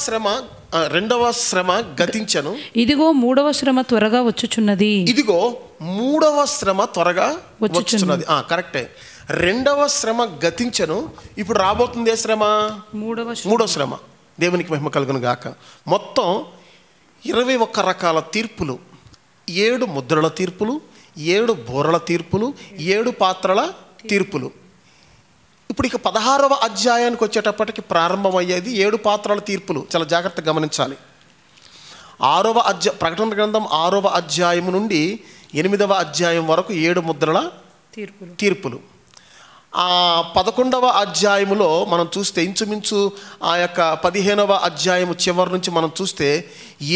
[SPEAKER 1] శ్రమ గతించెను,
[SPEAKER 3] ఇదిగో 3వ శ్రమ త్వరగా వచ్చుచున్నది.
[SPEAKER 1] కరెక్టే. 2వ శ్రమ గతించెను, ఇప్పుడు రాబోతుంది ఏ శ్రమ? 3వ శ్రమ. దేవునికి మహిమ కలుగును గాక. మొత్తం 21 రకాల తీర్పులు, 7 ముద్రల తీర్పులు, 7 బోరల తీర్పులు, 7 పాత్రల తీర్పులు. ఇప్పుడు ఇక 16వ అధ్యాయానికి వచ్చేటప్పటికి ప్రారంభమయ్యేది 7 పాత్రల తీర్పులు. చాలా జాగ్రత్తగా గమనించాలి. ప్రకటన గ్రంథం 6వ అధ్యాయం నుండి 8వ అధ్యాయం వరకు 7 ముద్రల తీర్పులు. 11వ అధ్యాయములో మనం చూస్తే ఇంచుమించు ఆ యొక్క 15వ అధ్యాయము చివరి నుంచి మనం చూస్తే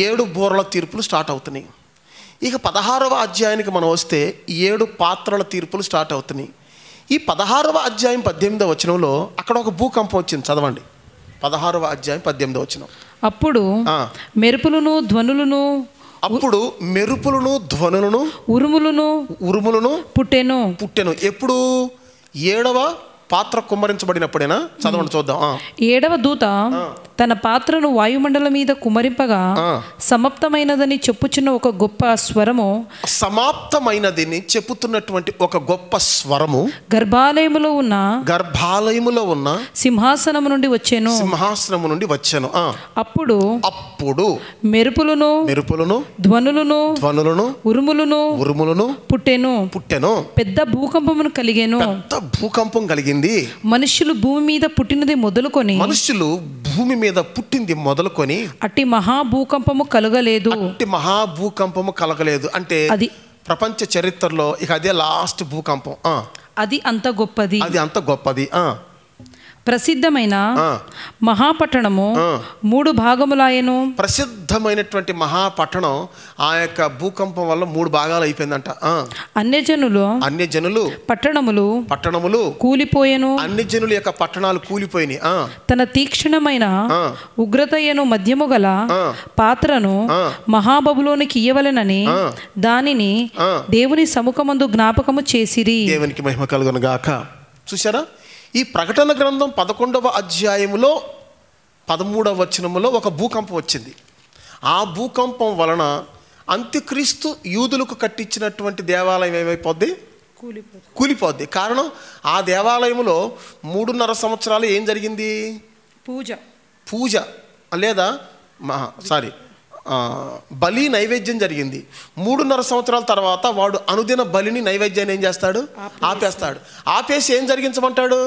[SPEAKER 1] 7 బోరల తీర్పులు స్టార్ట్ అవుతున్నాయి. ఇక 16వ అధ్యాయానికి మనం వస్తే 7 పాత్రల తీర్పులు స్టార్ట్ అవుతున్నాయి. ఈ 16వ అధ్యాయం 18వ వచనంలో అక్కడ ఒక భూకంపం వచ్చింది. చదవండి. 16వ అధ్యాయం 18వ వచనం. అప్పుడు మెరుపులను ధ్వనులను ఉరుములను పుట్టెను. ఎప్పుడు? 7వ పాత్ర కుమ్మరించబడినప్పుడేనా? చదవండి చూద్దాం.
[SPEAKER 3] 7వ దూత తన పాత్రను వాయుమండలం మీద కుమ్మరింపగా సమాప్తమైనదని చెప్పుచున్న ఒక గొప్ప స్వరము,
[SPEAKER 1] చెప్పుతున్నటువంటి ఒక గొప్ప స్వరము
[SPEAKER 3] గర్భాలయములో ఉన్న
[SPEAKER 1] సింహాసనము నుండి వచ్చెను.
[SPEAKER 3] అప్పుడు మెరుపులను ధ్వనులను ఉరుములను పుట్టెను. పెద్ద భూకంపం కలిగింది. మనుషులు భూమి మీద పుట్టినది మొదలుకొని అట్టి మహాభూకంపము కలగలేదు. అంటే అది
[SPEAKER 1] ప్రపంచ చరిత్రలో ఇక అదే లాస్ట్ భూకంపం.
[SPEAKER 3] అది అంత గొప్పది. ప్రసిద్ధమైన మహాపట్టణము 3 భాగములాయెను.
[SPEAKER 1] ప్రసిద్ధమైనటువంటి మహాపట్టణం ఆ యొక్క భూకంపం వల్ల 3 భాగాలు అయిపోయిందంట.
[SPEAKER 3] అన్యజనులు పట్టణములు కూలిపోయెను.
[SPEAKER 1] అన్ని జనుల యొక్క పట్టణాలు కూలిపోయినాయి.
[SPEAKER 3] తన తీక్షణమైన ఉగ్రతయను మధ్యము గల పాత్రను మహాబబులోనికి ఇయ్యవలెనని దానిని దేవుని సముఖమందు జ్ఞాపకము చేసిరి.
[SPEAKER 1] దేవునికి మహిమ కలుగును గాక. చూసారా? ఈ ప్రకటన గ్రంథం 11వ అధ్యాయములో 13వ వచనములో ఒక భూకంపం వచ్చింది. ఆ భూకంపం వలన అంత్యక్రీస్తు యూదులకు కట్టించినటువంటి దేవాలయం ఏమైపోద్ది? కూలిపోద్ది. కారణం, ఆ దేవాలయంలో 3.5 సంవత్సరాలు ఏం జరిగింది? పూజ లేదా బలి నైవేద్యం జరిగింది. 3.5 సంవత్సరాల తర్వాత వాడు అనుదిన బలిని నైవేద్యాన్ని ఏం చేస్తాడు? ఆపేస్తాడు. ఆపేసి ఏం జరిగించమంటాడు?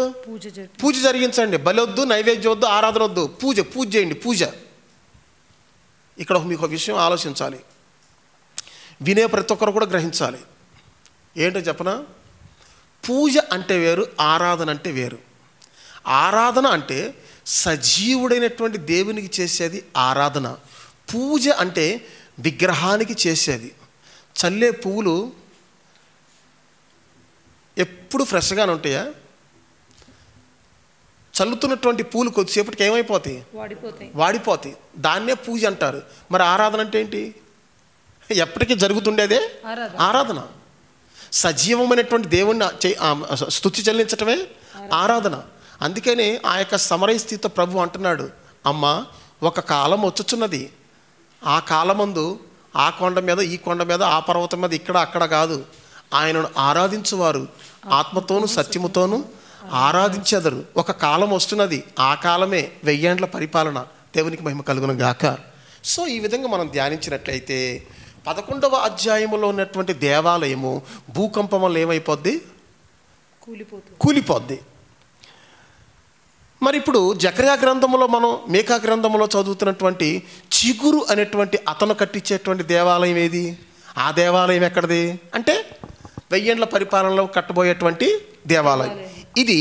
[SPEAKER 1] పూజ జరిగించండి. బలి వద్దు, నైవేద్యం వద్దు, ఆరాధన వద్దు, పూజ చేయండి. ఇక్కడ మీకు ఒక విషయం ఆలోచించాలి, వినే ప్రతి ఒక్కరు కూడా గ్రహించాలి. ఏంటో చెప్పనా? పూజ అంటే వేరు, ఆరాధన అంటే వేరు. ఆరాధన అంటే సజీవుడైనటువంటి దేవునికి చేసేది ఆరాధన. పూజ అంటే విగ్రహానికి చేసేది. చల్లే పువ్వులు ఎప్పుడు ఫ్రెష్గానే ఉంటాయా? చల్లుతున్నటువంటి పూలు కొద్దిసేపటికి ఏమైపోతాయి? వాడిపోతాయి. దాన్నే పూజ అంటారు. మరి ఆరాధన అంటే ఏంటి? ఎప్పటికీ జరుగుతుండేదే ఆరాధన. సజీవమైనటువంటి దేవుణ్ణి స్తుతి చెల్లించటమే ఆరాధన. అందుకని ఆ యొక్క సమరయ స్థితితో ప్రభు అంటున్నాడు, అమ్మ ఒక కాలం వచ్చుచున్నది, ఆ కాలమందు ఆ కొండ మీద ఈ కొండ మీద ఆ పర్వతం మీద ఇక్కడ అక్కడ కాదు, ఆయనను ఆరాధించువారు ఆత్మతోనూ సత్యముతోనూ ఆరాధించెదరు. ఒక కాలం వస్తున్నది, ఆ కాలమే 1000 ఏండ్ల పరిపాలన. దేవునికి మహిమ కలుగును గాక. సో ఈ విధంగా మనం ధ్యానించినట్లయితే 11వ అధ్యాయములో ఉన్నటువంటి దేవాలయము భూకంపం వల్ల ఏమైపోద్ది? కూలిపోద్ది. మరి ఇప్పుడు జకర్యా గ్రంథంలో మనం మీకా గ్రంథంలో చదువుతున్నటువంటి చిగురు అనేటువంటి అతను కట్టించేటువంటి దేవాలయం ఏది? ఆ దేవాలయం ఎక్కడిది అంటే 1000 ఏండ్ల పరిపాలనలో కట్టబోయేటువంటి దేవాలయం. ఇది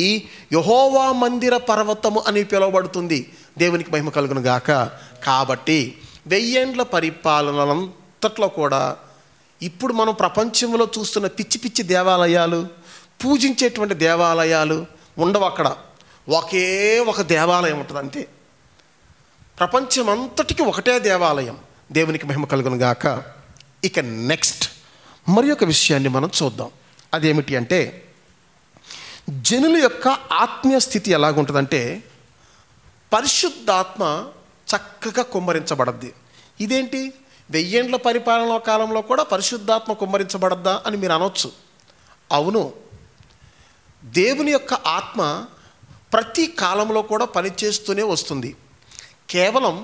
[SPEAKER 1] యెహోవా మందిర పర్వతము అని పిలువబడుతుంది. దేవునికి మహిమ కలుగును గాక. కాబట్టి 1000 ఏండ్ల పరిపాలనంతట్లో కూడా ఇప్పుడు మనం ప్రపంచంలో చూస్తున్న పిచ్చి పిచ్చి దేవాలయాలు, పూజించేటువంటి దేవాలయాలు ఉండవు. అక్కడ ఒకే ఒక దేవాలయం ఉంటుంది అంతే. ప్రపంచం అంతటికి ఒకటే దేవాలయం. దేవునికి మహిమ కలుగును గాక. ఇక నెక్స్ట్ మరి ఒక విషయాన్ని మనం చూద్దాం. అదేమిటి అంటే జనుల యొక్క ఆత్మీయ స్థితి ఎలాగుంటుందంటే పరిశుద్ధాత్మ చక్కగా కుమ్మరించబడద్ది. ఇదేంటి 1000 ఏండ్ల పరిపాలన కాలంలో కూడా పరిశుద్ధాత్మ కుమ్మరించబడద్దా అని మీరు అనొచ్చు. అవును, దేవుని యొక్క ఆత్మ ప్రతి కాలంలో కూడా పనిచేస్తూనే వస్తుంది. కేవలం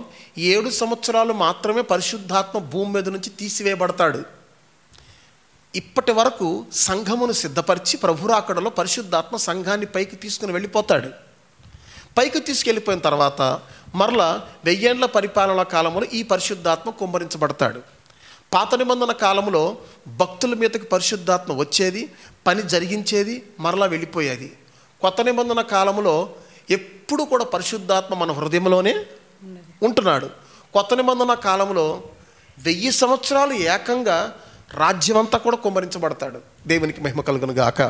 [SPEAKER 1] 7 సంవత్సరాలు మాత్రమే పరిశుద్ధాత్మ భూమి మీద నుంచి తీసివేయబడతాడు. ఇప్పటి వరకు సంఘమును సిద్ధపరిచి ప్రభురాకడలో పరిశుద్ధాత్మ సంఘాన్ని పైకి తీసుకుని వెళ్ళిపోతాడు. పైకి తీసుకెళ్ళిపోయిన తర్వాత మరలా 1000 ఏండ్ల పరిపాలన కాలంలో ఈ పరిశుద్ధాత్మ కుమ్మరించబడతాడు. పాత నిబంధన కాలంలో భక్తుల మీదకి పరిశుద్ధాత్మ వచ్చేది, పని జరిగించేది, మరలా వెళ్ళిపోయేది. కొత్త నిబంధన కాలంలో ఎప్పుడు కూడా పరిశుద్ధాత్మ మన హృదయంలోనే ఉంటున్నాడు. కొత్త నిబంధన కాలంలో 1000 సంవత్సరాలు ఏకంగా రాజ్యమంతా కూడా కుమ్మరించబడతాడు. దేవునికి మహిమ కలుగును గాక.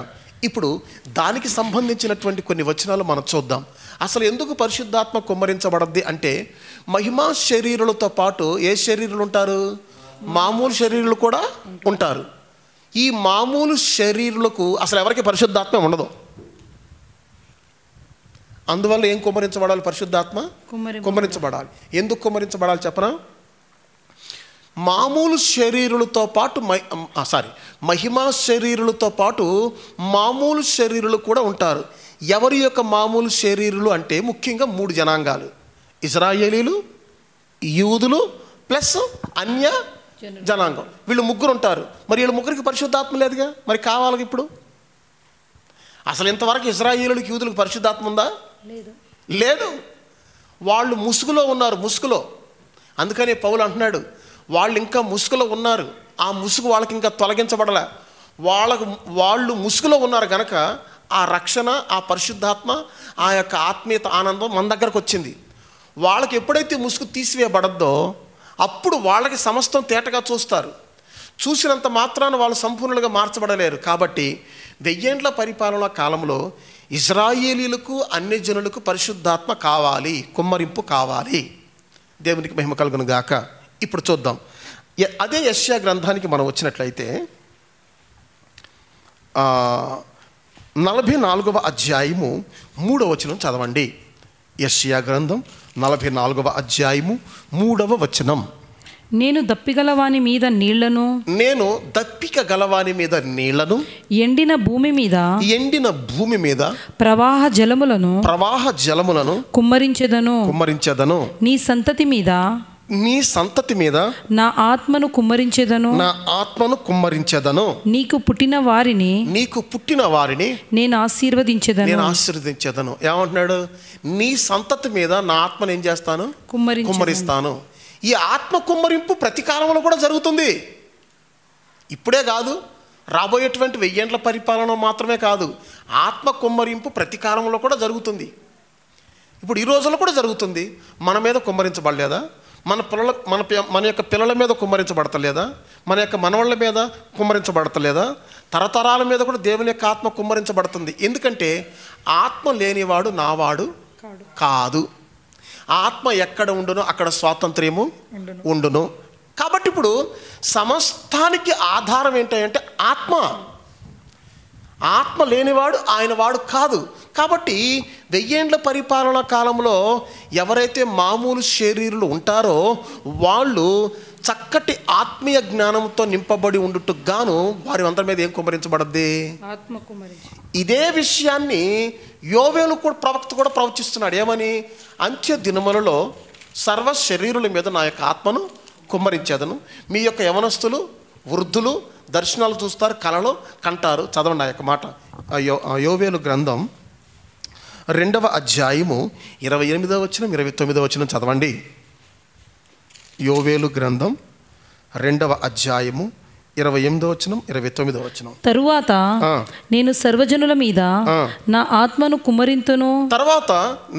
[SPEAKER 1] ఇప్పుడు దానికి సంబంధించినటువంటి కొన్ని వచనాలు మనం చూద్దాం. అసలు ఎందుకు పరిశుద్ధాత్మ కుమ్మరించబడద్ది అంటే మహిమా శరీరులతో పాటు ఏ శరీరులు ఉంటారు? మామూలు శరీరులు కూడా ఉంటారు. ఈ మామూలు శరీరులకు అసలు ఎవరికి పరిశుద్ధాత్మ ఉండదు. అందువల్ల ఏం కుమ్మరించబడాలి? పరిశుద్ధాత్మ కుమ్మరించబడాలి. ఎందుకు కుమ్మరించబడాలి చెప్పనా? మామూలు శరీరులతో పాటు మహిమా శరీరులతో పాటు మామూలు శరీరులు కూడా ఉంటారు. ఎవరి యొక్క మామూలు శరీరులు అంటే ముఖ్యంగా 3 జనాంగాలు: ఇజ్రాయేలీలు, యూదులు ప్లస్ అన్య జనాంగం. వీళ్ళు 3 ఉంటారు. మరి వీళ్ళు 3కి పరిశుద్ధాత్మ లేదుగా, మరి కావాలి ఇప్పుడు. అసలు ఇంతవరకు ఇజ్రాయేలులకు యూదులకు పరిశుద్ధాత్మ ఉందా? లేదు. వాళ్ళు ముసుగులో ఉన్నారు, ముసుగులో. అందుకనే పౌలు అంటున్నాడు వాళ్ళు ఇంకా ముసుగులో ఉన్నారు, ఆ ముసుగు వాళ్ళకి ఇంకా తొలగించబడలే. వాళ్ళు ముసుగులో ఉన్నారు కనుక ఆ రక్షణ, ఆ పరిశుద్ధాత్మ, ఆ యొక్క ఆత్మీయత, ఆనందం మన దగ్గరకు వచ్చింది. వాళ్ళకి ఎప్పుడైతే ముసుగు తీసివేయబడద్దో అప్పుడు వాళ్ళకి సమస్తం తేటగా చూస్తారు. చూసినంత మాత్రాన వాళ్ళు సంపూర్ణంగా మార్చబడలేరు. కాబట్టి 1000 ఏండ్ల పరిపాలన కాలంలో ఇజ్రాయేలీలకు అన్ని జనులకు పరిశుద్ధాత్మ కావాలి, కుమ్మరింపు కావాలి. దేవునికి మహిమ కలుగును గాక. ఇప్పుడు చూద్దాం. అదే యెషయా గ్రంథానికి మనం వచ్చినట్లయితే 44వ అధ్యాయము 3వ వచనం చదవండి. యెషయా గ్రంథం 44వ అధ్యాయము 3వ వచనం.
[SPEAKER 4] నేను దప్పిక గలవాని మీద నీళ్లను ఎండిన భూమి మీద ప్రవాహ జలములను కుమ్మరించెదను. నీ సంతతి మీద నా ఆత్మను కుమ్మరించెదను. నీకు పుట్టిన వారిని నేను ఆశీర్వదించెదను.
[SPEAKER 1] ఏమంటున్నాడు? నీ సంతతి మీద నా ఆత్మను ఏం చేస్తాను? కుమ్మరిస్తాను. ఈ ఆత్మ కుమ్మరింపు ప్రతి కాలంలో కూడా జరుగుతుంది. ఇప్పుడే కాదు, రాబోయేటువంటి 1000 ఏండ్ల పరిపాలన మాత్రమే కాదు, ఆత్మ కుమ్మరింపు ప్రతి కాలంలో కూడా జరుగుతుంది. ఇప్పుడు ఈ రోజుల్లో కూడా జరుగుతుంది. మన మీద కుమ్మరించబడలేదా? మన యొక్క పిల్లల మీద కుమ్మరించబడతలేదా? మన యొక్క మనవాళ్ళ మీద కుమ్మరించబడతలేదా? తరతరాల మీద కూడా దేవుని యొక్క ఆత్మ కుమ్మరించబడుతుంది. ఎందుకంటే ఆత్మ లేనివాడు నావాడు కాదు. ఆత్మ ఎక్కడ ఉండునో అక్కడ స్వాతంత్ర్యము ఉండును. కాబట్టి ఇప్పుడు సమస్తానికి ఆధారం ఏంటంటే ఆత్మ. ఆత్మ లేనివాడు ఆయన వాడు కాదు. కాబట్టి 1000 ఏండ్ల పరిపాలనా కాలంలో ఎవరైతే మామూలు శరీరులు ఉంటారో వాళ్ళు చక్కటి ఆత్మీయ జ్ఞానంతో నింపబడి ఉండుటకు గాను వారి అందరి మీద ఏం కుమ్మరించబడద్ది? ఇదే విషయాన్ని యోవేలు కూడా ప్రవక్త కూడా ప్రవచిస్తున్నాడు. ఏమని? అంత్య దినములలో సర్వ శరీరుల మీద నా యొక్క ఆత్మను కుమ్మరించేదను. మీ యొక్క యవనస్తులు వృద్ధులు దర్శనాలు చూస్తారు, కలలో కంటారు. చదవండి ఆ యొక్క మాట. యోవేలు గ్రంథం 2వ అధ్యాయము 28వ వచనం 29వ వచనం చదవండి. యోవేలు గ్రంథం 2వ అధ్యాయము 28వ వచనం 29వ వచనం.
[SPEAKER 4] తరువాత నేను సర్వజనుల మీద నా ఆత్మను కుమ్మరింతును.
[SPEAKER 1] తర్వాత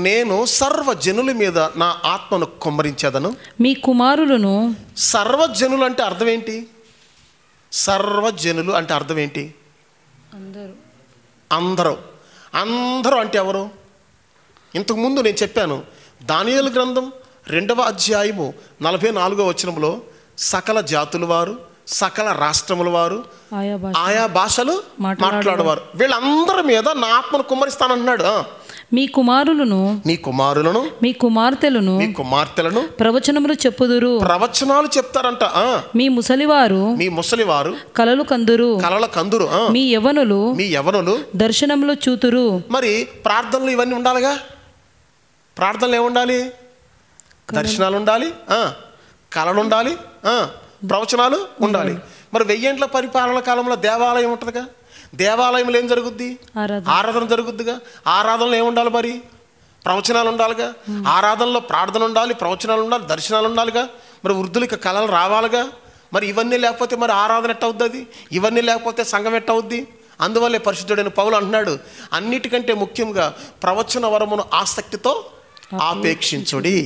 [SPEAKER 1] నేను సర్వజనుల మీద నా ఆత్మను కుమ్మరించేదను.
[SPEAKER 4] మీ కుమారులను.
[SPEAKER 1] సర్వజనులు అంటే అర్థం ఏంటి? సర్వజనులు అంటే అర్థం ఏంటి? అందరూ. అందరూ అంటే ఎవరు? ఇంతకుముందు నేను చెప్పాను, దానియేలు గ్రంథం 2వ అధ్యాయము 44వ వచనంలో సకల జాతుల వారు, సకల రాష్ట్రముల వారు, ఆయా భాషలు మాట్లాడేవారు, వీళ్ళందరి మీద నా ఆత్మను కుమ్మరిస్తానంటున్నాడు.
[SPEAKER 4] మీ కుమారులను.
[SPEAKER 1] మీ కుమారులను.
[SPEAKER 4] మీ కుమార్తెలను.
[SPEAKER 1] మీ కుమార్తెలను
[SPEAKER 4] ప్రవచనములు చెప్పుదురు.
[SPEAKER 1] ప్రవచనాలు చెప్తారంట.
[SPEAKER 4] మీ ముసలివారు.
[SPEAKER 1] మీ ముసలివారు
[SPEAKER 4] కలలు కందురు.
[SPEAKER 1] కలల కందురు.
[SPEAKER 4] మీ యవనులు.
[SPEAKER 1] మీ యవనులు
[SPEAKER 4] దర్శనములు చూతురు.
[SPEAKER 1] మరి ప్రార్థనలు ఇవన్నీ ఉండాలిగా. ప్రార్థనలు ఏముండాలి? దర్శనాలు ఉండాలి, కళలు ఉండాలి, ప్రవచనాలు ఉండాలి. మరి 1000 ఏండ్ల పరిపాలన కాలంలో దేవాలయం ఉంటుందిగా. దేవాలయంలో ఏం జరుగుద్ది? ఆరాధన జరుగుద్దిగా. ఆరాధనలో ఏముండాలి? మరి ప్రవచనాలు ఉండాలిగా. ఆరాధనలో ప్రార్థన ఉండాలి, ప్రవచనాలు ఉండాలి, దర్శనాలు ఉండాలిగా. మరి వృద్ధులకి కళలు రావాలిగా. మరి ఇవన్నీ లేకపోతే మరి ఆరాధన ఎట్ట అవుద్ది? ఇవన్నీ లేకపోతే సంఘం ఎట్ట అవుద్ది? అందువల్లే పరిశుద్ధుడైన పౌలు అంటున్నాడు, అన్నిటికంటే ముఖ్యంగా ప్రవచన వరమును ఆసక్తితో ఆపేక్షించుడి.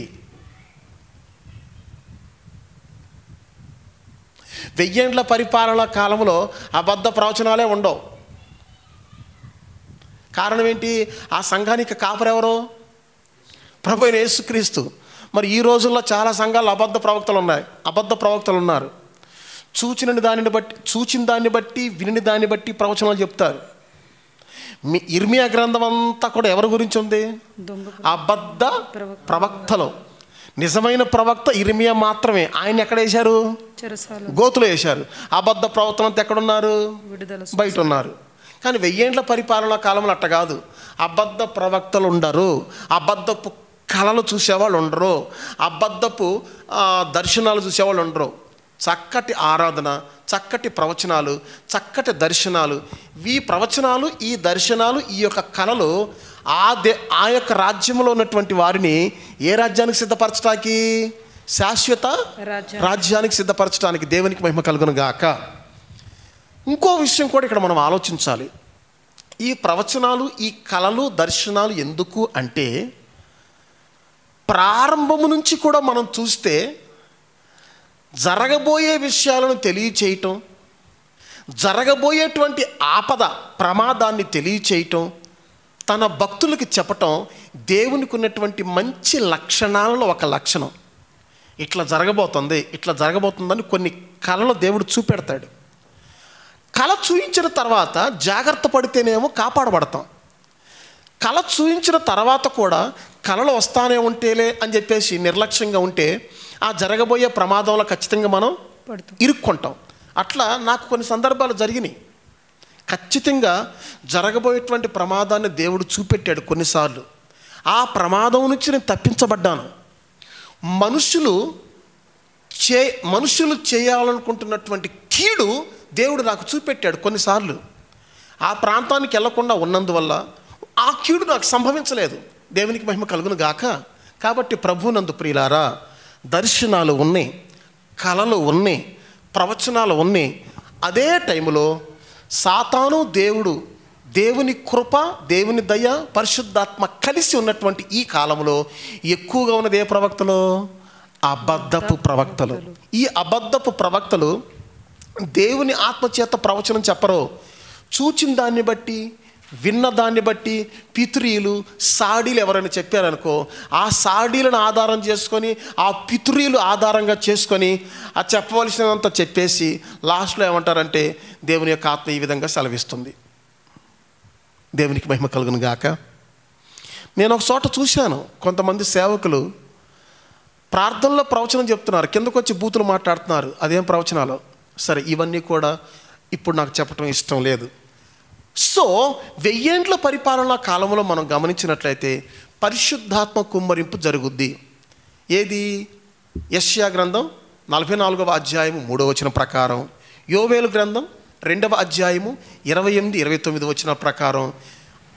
[SPEAKER 1] 1000 ఏండ్ల పరిపాలన కాలంలో అబద్ధ ప్రవచనాలే ఉండవు. కారణం ఏంటి? ఆ సంఘానికి కాపరెవరో? ప్రభు అయిన యేసుక్రీస్తు. మరి ఈ రోజుల్లో చాలా సంఘాలు అబద్ధ ప్రవక్తలు ఉన్నాయి, అబద్ధ ప్రవక్తలు ఉన్నారు. చూచిన దాన్ని బట్టి విని దాన్ని బట్టి ప్రవచనాలు చెప్తారు. మీ ఇర్మియా గ్రంథం అంతా కూడా ఎవరి గురించి ఉంది? అబద్ధ ప్రవక్తలు. నిజమైన ప్రవక్త ఇర్మియా మాత్రమే. ఆయన ఎక్కడ వేశారు? గోతులో వేశారు. అబద్ధ ప్రవక్తలు అంతా ఎక్కడున్నారు? బయట ఉన్నారు. కానీ 1000 ఏండ్ల పరిపాలనా కాలంలో అట్ట కాదు. అబద్ధ ప్రవక్తలు ఉండరు, అబద్ధపు కళలు చూసేవాళ్ళు ఉండరు, అబద్ధపు దర్శనాలు చూసేవాళ్ళు ఉండరు. చక్కటి ఆరాధన, చక్కటి ప్రవచనాలు, చక్కటి దర్శనాలు. ఈ ప్రవచనాలు, ఈ దర్శనాలు, ఈ యొక్క కళలు ఆ యొక్క రాజ్యంలో ఉన్నటువంటి వారిని ఏ రాజ్యానికి సిద్ధపరచడానికి? శాశ్వత రాజ్యానికి సిద్ధపరచడానికి. దేవునికి మహిమ కలుగును గాక. ఇంకో విషయం కూడా ఇక్కడ మనం ఆలోచించాలి. ఈ ప్రవచనాలు, ఈ కళలు, దర్శనాలు ఎందుకు అంటే, ప్రారంభము నుంచి కూడా మనం చూస్తే జరగబోయే విషయాలను తెలియచేయటం, జరగబోయేటువంటి ఆపద ప్రమాదాన్ని తెలియచేయటం, తన భక్తులకి చెప్పటం దేవునికి ఉన్నటువంటి మంచి లక్షణాలలో ఒక లక్షణం. ఇట్లా జరగబోతుంది, ఇట్లా జరగబోతుందని కొన్ని కళలు దేవుడు చూపెడతాడు. కళ చూయించిన తర్వాత జాగ్రత్త పడితేనేమో కాపాడబడతాం. కళ చూయించిన తర్వాత కూడా కళలు వస్తానే ఉంటేలే అని చెప్పేసి నిర్లక్ష్యంగా ఉంటే ఆ జరగబోయే ప్రమాదంలో ఖచ్చితంగా మనం ఇరుక్కుంటాం. అట్లా నాకు కొన్ని సందర్భాలు జరిగినాయి. ఖచ్చితంగా జరగబోయేటువంటి ప్రమాదాన్ని దేవుడు చూపెట్టాడు కొన్నిసార్లు. ఆ ప్రమాదం నుంచి నేను తప్పించబడ్డాను. మనుషులు చేయాలనుకుంటున్నటువంటి కీడు దేవుడు నాకు చూపెట్టాడు కొన్నిసార్లు. ఆ ప్రాంతానికి వెళ్లకుండా ఉన్నందువల్ల ఆ కీడు నాకు సంభవించలేదు. దేవునికి మహిమ కలుగును గాక. కాబట్టి ప్రభువునందు ప్రియులారా, దర్శనాలు ఉన్నాయి, కళలు ఉన్నాయి, ప్రవచనాలు ఉన్నాయి. అదే టైంలో సాతాను, దేవుని కృప, దేవుని దయ, పరిశుద్ధాత్మ కలిసి ఉన్నటువంటి ఈ కాలంలో ఎక్కువగా ఉన్నది ఏ ప్రవక్తలు? అబద్ధపు ప్రవక్తలు. ఈ అబద్ధపు ప్రవక్తలు దేవుని ఆత్మచేత ప్రవచనం చెప్పరు. చూచిన దాన్ని బట్టి, విన్న దాన్ని బట్టి పితృలు సాడీలు ఎవరైనా చెప్పారనుకో, ఆ సాడీలను ఆధారం చేసుకొని, ఆ పితృలు ఆధారంగా చేసుకొని ఆ చెప్పవలసినంత చెప్పేసి లాస్ట్లో ఏమంటారంటే దేవుని యొక్క ఆత్మ ఈ విధంగా సెలవిస్తుంది. దేవునికి మహిమ కలుగును గాక. నేను ఒక చోట చూశాను, కొంతమంది సేవకులు ప్రార్థనలో ప్రవచనం చెప్తున్నారు, కిందకు వచ్చి బూతులు మాట్లాడుతున్నారు. అదేం ప్రవచనాలు? సరే, ఇవన్నీ కూడా ఇప్పుడు నాకు చెప్పడం ఇష్టం లేదు. సో 1000 ఏండ్ల పరిపాలనా కాలంలో మనం గమనించినట్లయితే పరిశుద్ధాత్మ కుమ్మరింపు జరుగుద్ది. ఏది? యెషయా గ్రంథం 44వ అధ్యాయము 3వ వచనం ప్రకారం, యోవేలు గ్రంథం 2వ అధ్యాయము 28, 29 వచనం ప్రకారం,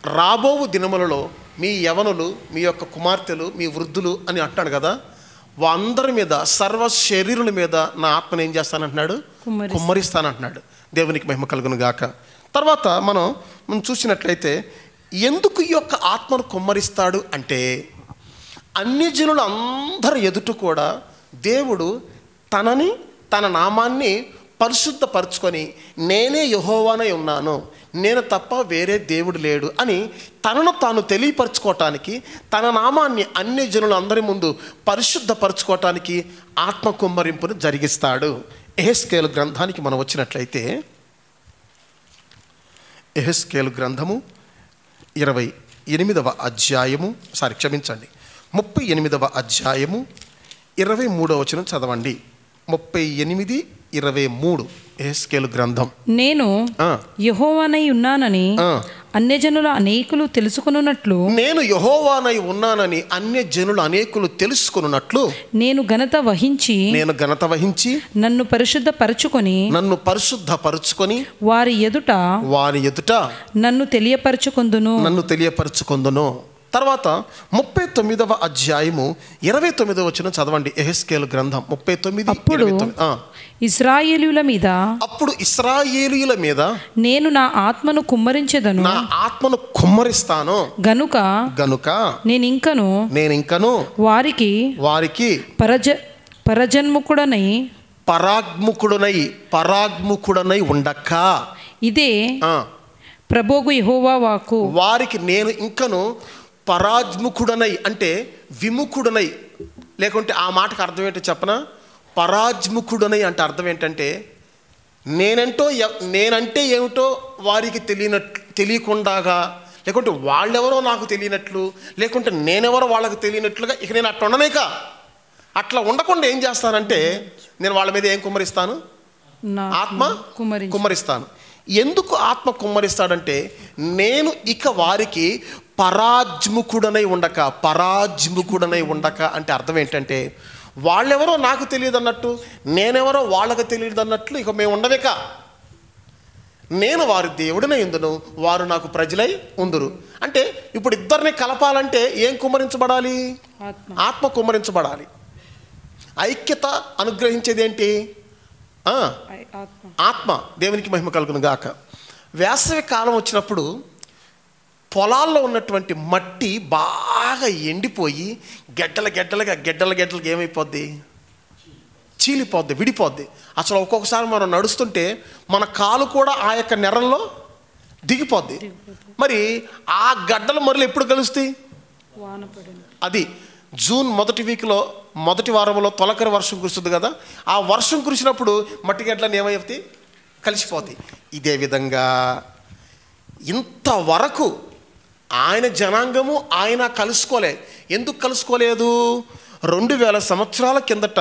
[SPEAKER 1] రాబోవు దినములలో మీ యవనులు, మీ యొక్క కుమార్తెలు, మీ వృద్ధులు అని అంటాడు కదా, అందరి మీద, సర్వ శరీరుల మీద నా ఆత్మను ఏం చేస్తానంటున్నాడు? కుమ్మరిస్తానంటున్నాడు. దేవునికి మహిమ కలుగును గాక. తర్వాత మనం చూసినట్లయితే ఎందుకు ఈ యొక్క ఆత్మను కుమ్మరిస్తాడు అంటే, అన్ని జనులు అందరి ఎదుట కూడా దేవుడు తన నామాన్ని పరిశుద్ధపరచుకొని, నేనే యెహోవానై ఉన్నాను, నేను తప్ప వేరే దేవుడు లేడు అని తనను తాను తెలియపరచుకోవటానికి, తన నామాన్ని అన్ని జనులు అందరి ముందు పరిశుద్ధపరచుకోవటానికి ఆత్మ కుమ్మరింపును జరిగిస్తాడు. యెహెజ్కేలు గ్రంథానికి మనం వచ్చినట్లయితే, యెహెజ్కేలు గ్రంథము 38వ అధ్యాయము 38వ అధ్యాయము 23వ వచనం చదవండి. 38:23 యెహెజ్కేలు గ్రంథం.
[SPEAKER 4] నేను యెహోవానై ఉన్నానని అన్యజనుల అనేకులు తెలుసుకొనున్నట్లు,
[SPEAKER 1] నేను యెహోవానై ఉన్నానని అన్యజనులు అనేకులు తెలుసుకొనున్నట్లు,
[SPEAKER 4] నేను ఘనత వహించి
[SPEAKER 1] నన్ను
[SPEAKER 4] పరిశుద్ధపరచుకొని వారి ఎదుట నన్ను తెలియపరచుకొందును.
[SPEAKER 1] తర్వాత 39వ అధ్యాయము 29వ వచనం చదవండి. యెహెజ్కేలు గ్రంథం 39,
[SPEAKER 4] అప్పుడు ఇశ్రాయేలీయుల మీద నేను నా ఆత్మను కుమ్మరించెదను,
[SPEAKER 1] నా ఆత్మను కుమ్మరిస్తాను
[SPEAKER 4] గనుక నేనింకను వారికి
[SPEAKER 1] పరాగ్ముఖుడనై ఉండక,
[SPEAKER 4] ఇదే ప్రభువు యెహోవా వాక్కు.
[SPEAKER 1] వారికి నేను ఇంకను పరాజ్ముఖుడనై అంటే విముఖుడనై, లేకుంటే ఆ మాటకు అర్థం ఏంటో చెప్పనా? పరాజ్ముఖుడనై అంటే అర్థం ఏంటంటే, నేనంటే ఏమిటో వారికి తెలియకుండాగా, లేకుంటే వాళ్ళెవరో నాకు తెలియనట్లు, లేకుంటే నేనెవరో వాళ్ళకి తెలియనట్లుగా ఇక నేను అట్లా ఉండనేక. అట్లా ఉండకుండా ఏం చేస్తానంటే నేను వాళ్ళ మీద ఏం కుమ్మరిస్తాను? ఆత్మ కుమ్మరిస్తాను. ఎందుకు ఆత్మ కుమ్మరిస్తాడంటే, నేను ఇక వారికి పరాజ్ముఖుడనై ఉండక అంటే అర్థం ఏంటంటే, వాళ్ళెవరో నాకు తెలియదు అన్నట్టు, నేనెవరో వాళ్ళకి తెలియదు అన్నట్లు ఇక మేము ఉండవేక. నేను వారి దేవుడినై ఉందును, వారు నాకు ప్రజలై ఉందురు. అంటే ఇప్పుడు ఇద్దరిని కలపాలంటే ఏం కుమ్మరించబడాలి? ఆత్మ కుమ్మరించబడాలి. ఐక్యత అనుగ్రహించేది ఏంటి? ఆత్మ. దేవునికి మహిమ కలుగును గాక. వేసవి కాలం వచ్చినప్పుడు పొలాల్లో ఉన్నటువంటి మట్టి బాగా ఎండిపోయి గెడ్డలకి ఏమైపోద్ది? చీలిపోద్ది, విడిపోద్ది. అసలు ఒక్కొక్కసారి మనం నడుస్తుంటే మన కాలు కూడా ఆ యొక్క నెరల్లో దిగిపోద్ది. మరి ఆ గడ్డలు మరలు ఎప్పుడు కలుస్తాయి? అది జూన్ మొదటి వారంలో తొలకరి వర్షం కురుస్తుంది కదా, ఆ వర్షం కురిసినప్పుడు మట్టి గడ్డలను ఏమవుతాయి? కలిసిపోతాయి. ఇదే విధంగా ఇంతవరకు ఆయన జనాంగము ఆయన కలుసుకోలే. ఎందుకు కలుసుకోలేదు? 2000 సంవత్సరాల కిందట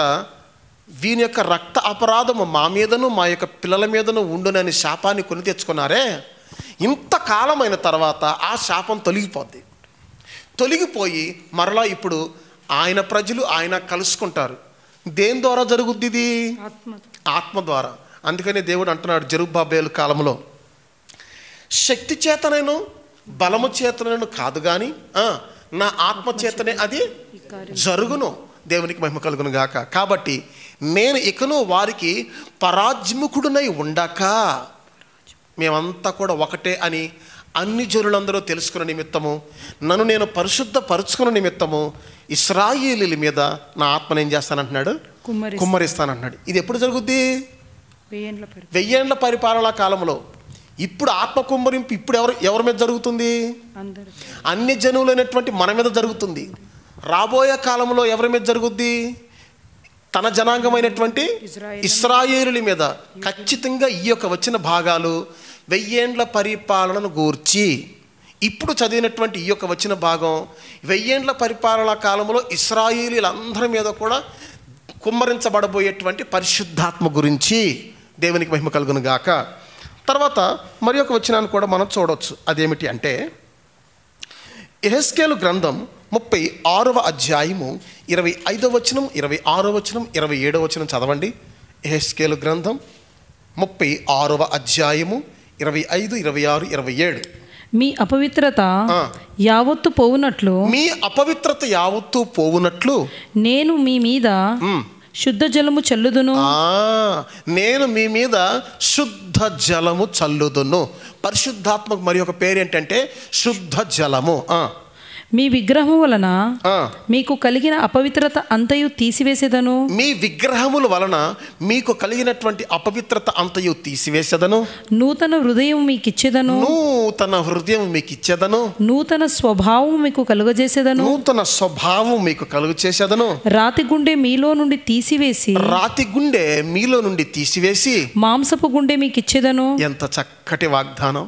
[SPEAKER 1] వీని యొక్క రక్త అపరాధము మా మీదను మా యొక్క పిల్లల మీదను ఉండునని శాపాన్ని కొని తెచ్చుకున్నారే. ఇంతకాలమైన తర్వాత ఆ శాపం తొలగిపోయి మరలా ఇప్పుడు ఆయన ప్రజలు ఆయన కలుసుకుంటారు. దేని ద్వారా జరుగుద్ది ఇది? ఆత్మ ద్వారా. అందుకనే దేవుడు అంటున్నాడు జెరుబ్బాబేలు కాలంలో, శక్తి చేతనైనా బలము చేతనైనా కాదు కానీ నా ఆత్మ చేతనే అది జరుగును. దేవునికి మహిమ కలుగును గాక. కాబట్టి నేను ఇకను వారికి పరాజ్ముఖుడునై ఉండక, మేమంతా కూడా ఒకటే అని అన్ని జనులందరూ తెలుసుకున్న నిమిత్తము, నన్ను నేను పరిశుద్ధపరుచుకున్న నిమిత్తము ఇశ్రాయేలీల మీద నా ఆత్మను ఏం చేస్తానంటున్నాడు? కుమ్మరిస్తానంటున్నాడు. ఇది ఎప్పుడు జరుగుద్ది? 1000 ఏండ్ల పరిపాలనా కాలంలో. ఇప్పుడు ఆత్మ కుమ్మరింపు ఇప్పుడు ఎవరి మీద జరుగుతుంది? అన్ని జనువులైనటువంటి మన మీద జరుగుతుంది. రాబోయే కాలంలో ఎవరి మీద జరుగుద్ది? తన జనాంగమైనటువంటి ఇశ్రాయేలుల మీద. ఖచ్చితంగా ఈ యొక్క వచ్చిన భాగాలు 1000 ఏండ్ల పరిపాలనను గూర్చి ఇప్పుడు చదివినటువంటి ఈ యొక్క వచ్చిన భాగం 1000 ఏండ్ల పరిపాలనా కాలంలో ఇశ్రాయేలీలందరి మీద కూడా కుమ్మరించబడబోయేటువంటి పరిశుద్ధాత్మ గురించి. దేవునికి మహిమ కలుగును గాక. తర్వాత మరి ఒక వచనాన్ని కూడా మనం చూడవచ్చు. అదేమిటి అంటే యెహెజ్కేలు గ్రంథం 36వ అధ్యాయము 25వ వచనం, 26వ వచనం, 27వ వచనం చదవండి. యెహెజ్కేలు గ్రంథం 36వ అధ్యాయము 25, 26, 27.
[SPEAKER 4] మీ అపవిత్రత యావత్తు పోవునట్లు,
[SPEAKER 1] మీ అపవిత్రత యావత్తు పోవునట్లు
[SPEAKER 4] నేను మీ మీద శుద్ధ జలము చల్లుదును.
[SPEAKER 1] నేను మీ మీద శుద్ధ జలము చల్లుదును. పరిశుద్ధాత్మకు మరి ఒక పేరు ఏంటంటే శుద్ధ జలము.
[SPEAKER 4] మీ విగ్రహము వలన మీకు కలిగిన అపవిత్రత అంతయు తీసివేసేదను.
[SPEAKER 1] మీ విగ్రహముల వలన మీకు కలిగినటువంటి అపవిత్రత అంతయు తీసివేసేదను.
[SPEAKER 4] నూతన హృదయం మీకు ఇచ్చేదను.
[SPEAKER 1] నూతన హృదయం మీకు ఇచ్చేదను.
[SPEAKER 4] నూతన స్వభావం మీకు కలుగజేసేదను.
[SPEAKER 1] నూతన స్వభావం మీకు కలుగు చేసేదను.
[SPEAKER 4] రాతి గుండె మీలో నుండి తీసివేసి,
[SPEAKER 1] రాతి గుండె మీలో నుండి తీసివేసి
[SPEAKER 4] మాంసపు గుండె మీకు ఇచ్చేదను.
[SPEAKER 1] ఎంత చక్కటి వాగ్దానం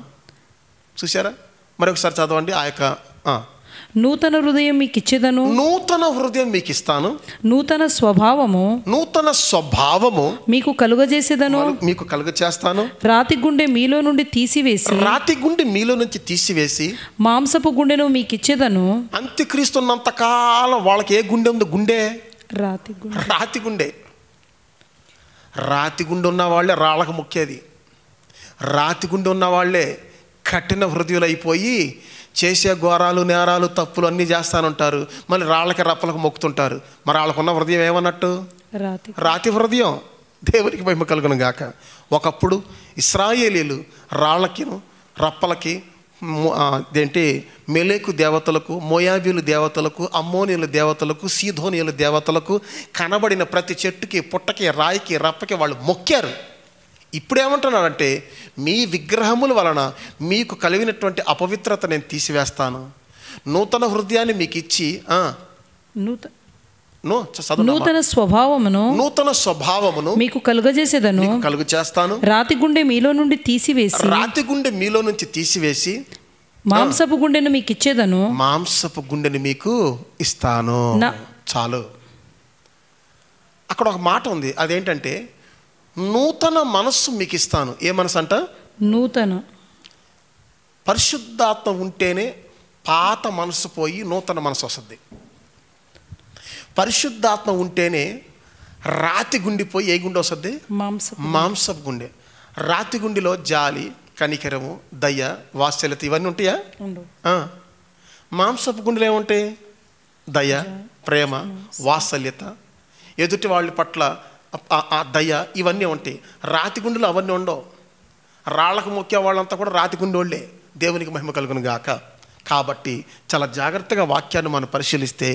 [SPEAKER 1] చూసారా? మరొకసారి చదవండి. ఆ యొక్క
[SPEAKER 4] నూతన హృదయం మీకు ఇచ్చేదను.
[SPEAKER 1] నూతన హృదయం మీకు ఇస్తాను.
[SPEAKER 4] నూతన స్వభావము మీకు కలుగజేసేదను.
[SPEAKER 1] మీకు కలుగ చేస్తాను.
[SPEAKER 4] రాతి గుండె మీలో నుండి తీసివేసి,
[SPEAKER 1] రాతి గుండె మీలో నుంచి తీసివేసి
[SPEAKER 4] మాంసపు గుండెను మీకు ఇచ్చేదను.
[SPEAKER 1] అంత్యక్రీస్తు ఉన్నంత కాలం వాళ్ళకి ఏ గుండె ఉంది? గుండె
[SPEAKER 4] రాతి గుండె.
[SPEAKER 1] రాతి గుండె. రాతి గుండె ఉన్న వాళ్ళే రాళ్ళకు మొక్కేది. రాతి గుండె ఉన్న వాళ్ళే కఠిన హృదయులు అయిపోయి చేసే ఘోరాలు, నేరాలు, తప్పులు అన్నీ చేస్తానంటారు. మళ్ళీ రాళ్ళకి రప్పలకు మొక్కుతుంటారు. మరి వాళ్ళకున్న హృదయం ఏమన్నట్టు? రాతి హృదయం. దేవునికి మహిమ కలుగును గాక. ఒకప్పుడు ఇశ్రాయేలీలు రాళ్ళకి, రప్పలకి, ఏంటి మెలేకు దేవతలకు, మోయాబీలు దేవతలకు, అమ్మోనీయుల దేవతలకు, సీదోనీయుల దేవతలకు కనబడిన ప్రతి చెట్టుకి, పుట్టకి, రాయికి, రప్పకి వాళ్ళు మొక్కారు. ఇప్పుడు ఏమంటున్నాడంటే మీ విగ్రహముల వలన మీకు కలిగినటువంటి అపవిత్రత నేను తీసివేస్తాను. నూతన హృదయాన్ని మీకు ఇచ్చి
[SPEAKER 4] నూతన స్వభావమును మీకు కలుగజేసేదను.
[SPEAKER 1] కలుగు చేస్తాను.
[SPEAKER 4] రాతి గుండె మీలో నుండి తీసివేసి,
[SPEAKER 1] రాతి గుండె మీలో నుంచి తీసివేసి
[SPEAKER 4] మాంసపు గుండెను మీకు ఇచ్చేదను.
[SPEAKER 1] మాంసపు గుండెని మీకు ఇస్తాను. చాలు. అక్కడ ఒక మాట ఉంది. అదేంటంటే నూతన మనస్సు మీకు ఇస్తాను. ఏ మనసు అంట?
[SPEAKER 4] నూతన.
[SPEAKER 1] పరిశుద్ధాత్మ ఉంటేనే పాత మనసు పోయి నూతన మనసు వస్తుంది. పరిశుద్ధాత్మ ఉంటేనే రాతి గుండె పోయి ఏ గుండె వస్తుంది? మాంసపు గుండె. రాతి గుండెలో జాలి, కనికరము, దయ, వాత్సల్యత ఇవన్నీ ఉంటాయా? మాంసపు గుండెలు ఏముంటాయి? దయ, ప్రేమ, వాత్సల్యత, ఎదుటి వాళ్ళ పట్ల ఆ దయ, ఇవన్నీ ఉంటాయి. రాతి గుండెలు అవన్నీ ఉండవు. రాళ్ళకు మొక్కే వాళ్ళంతా కూడా రాతి గుండె వాళ్ళే. దేవునికి మహిమ కలుగును గాక. కాబట్టి చాలా జాగ్రత్తగా వాక్యాన్ని మనం పరిశీలిస్తే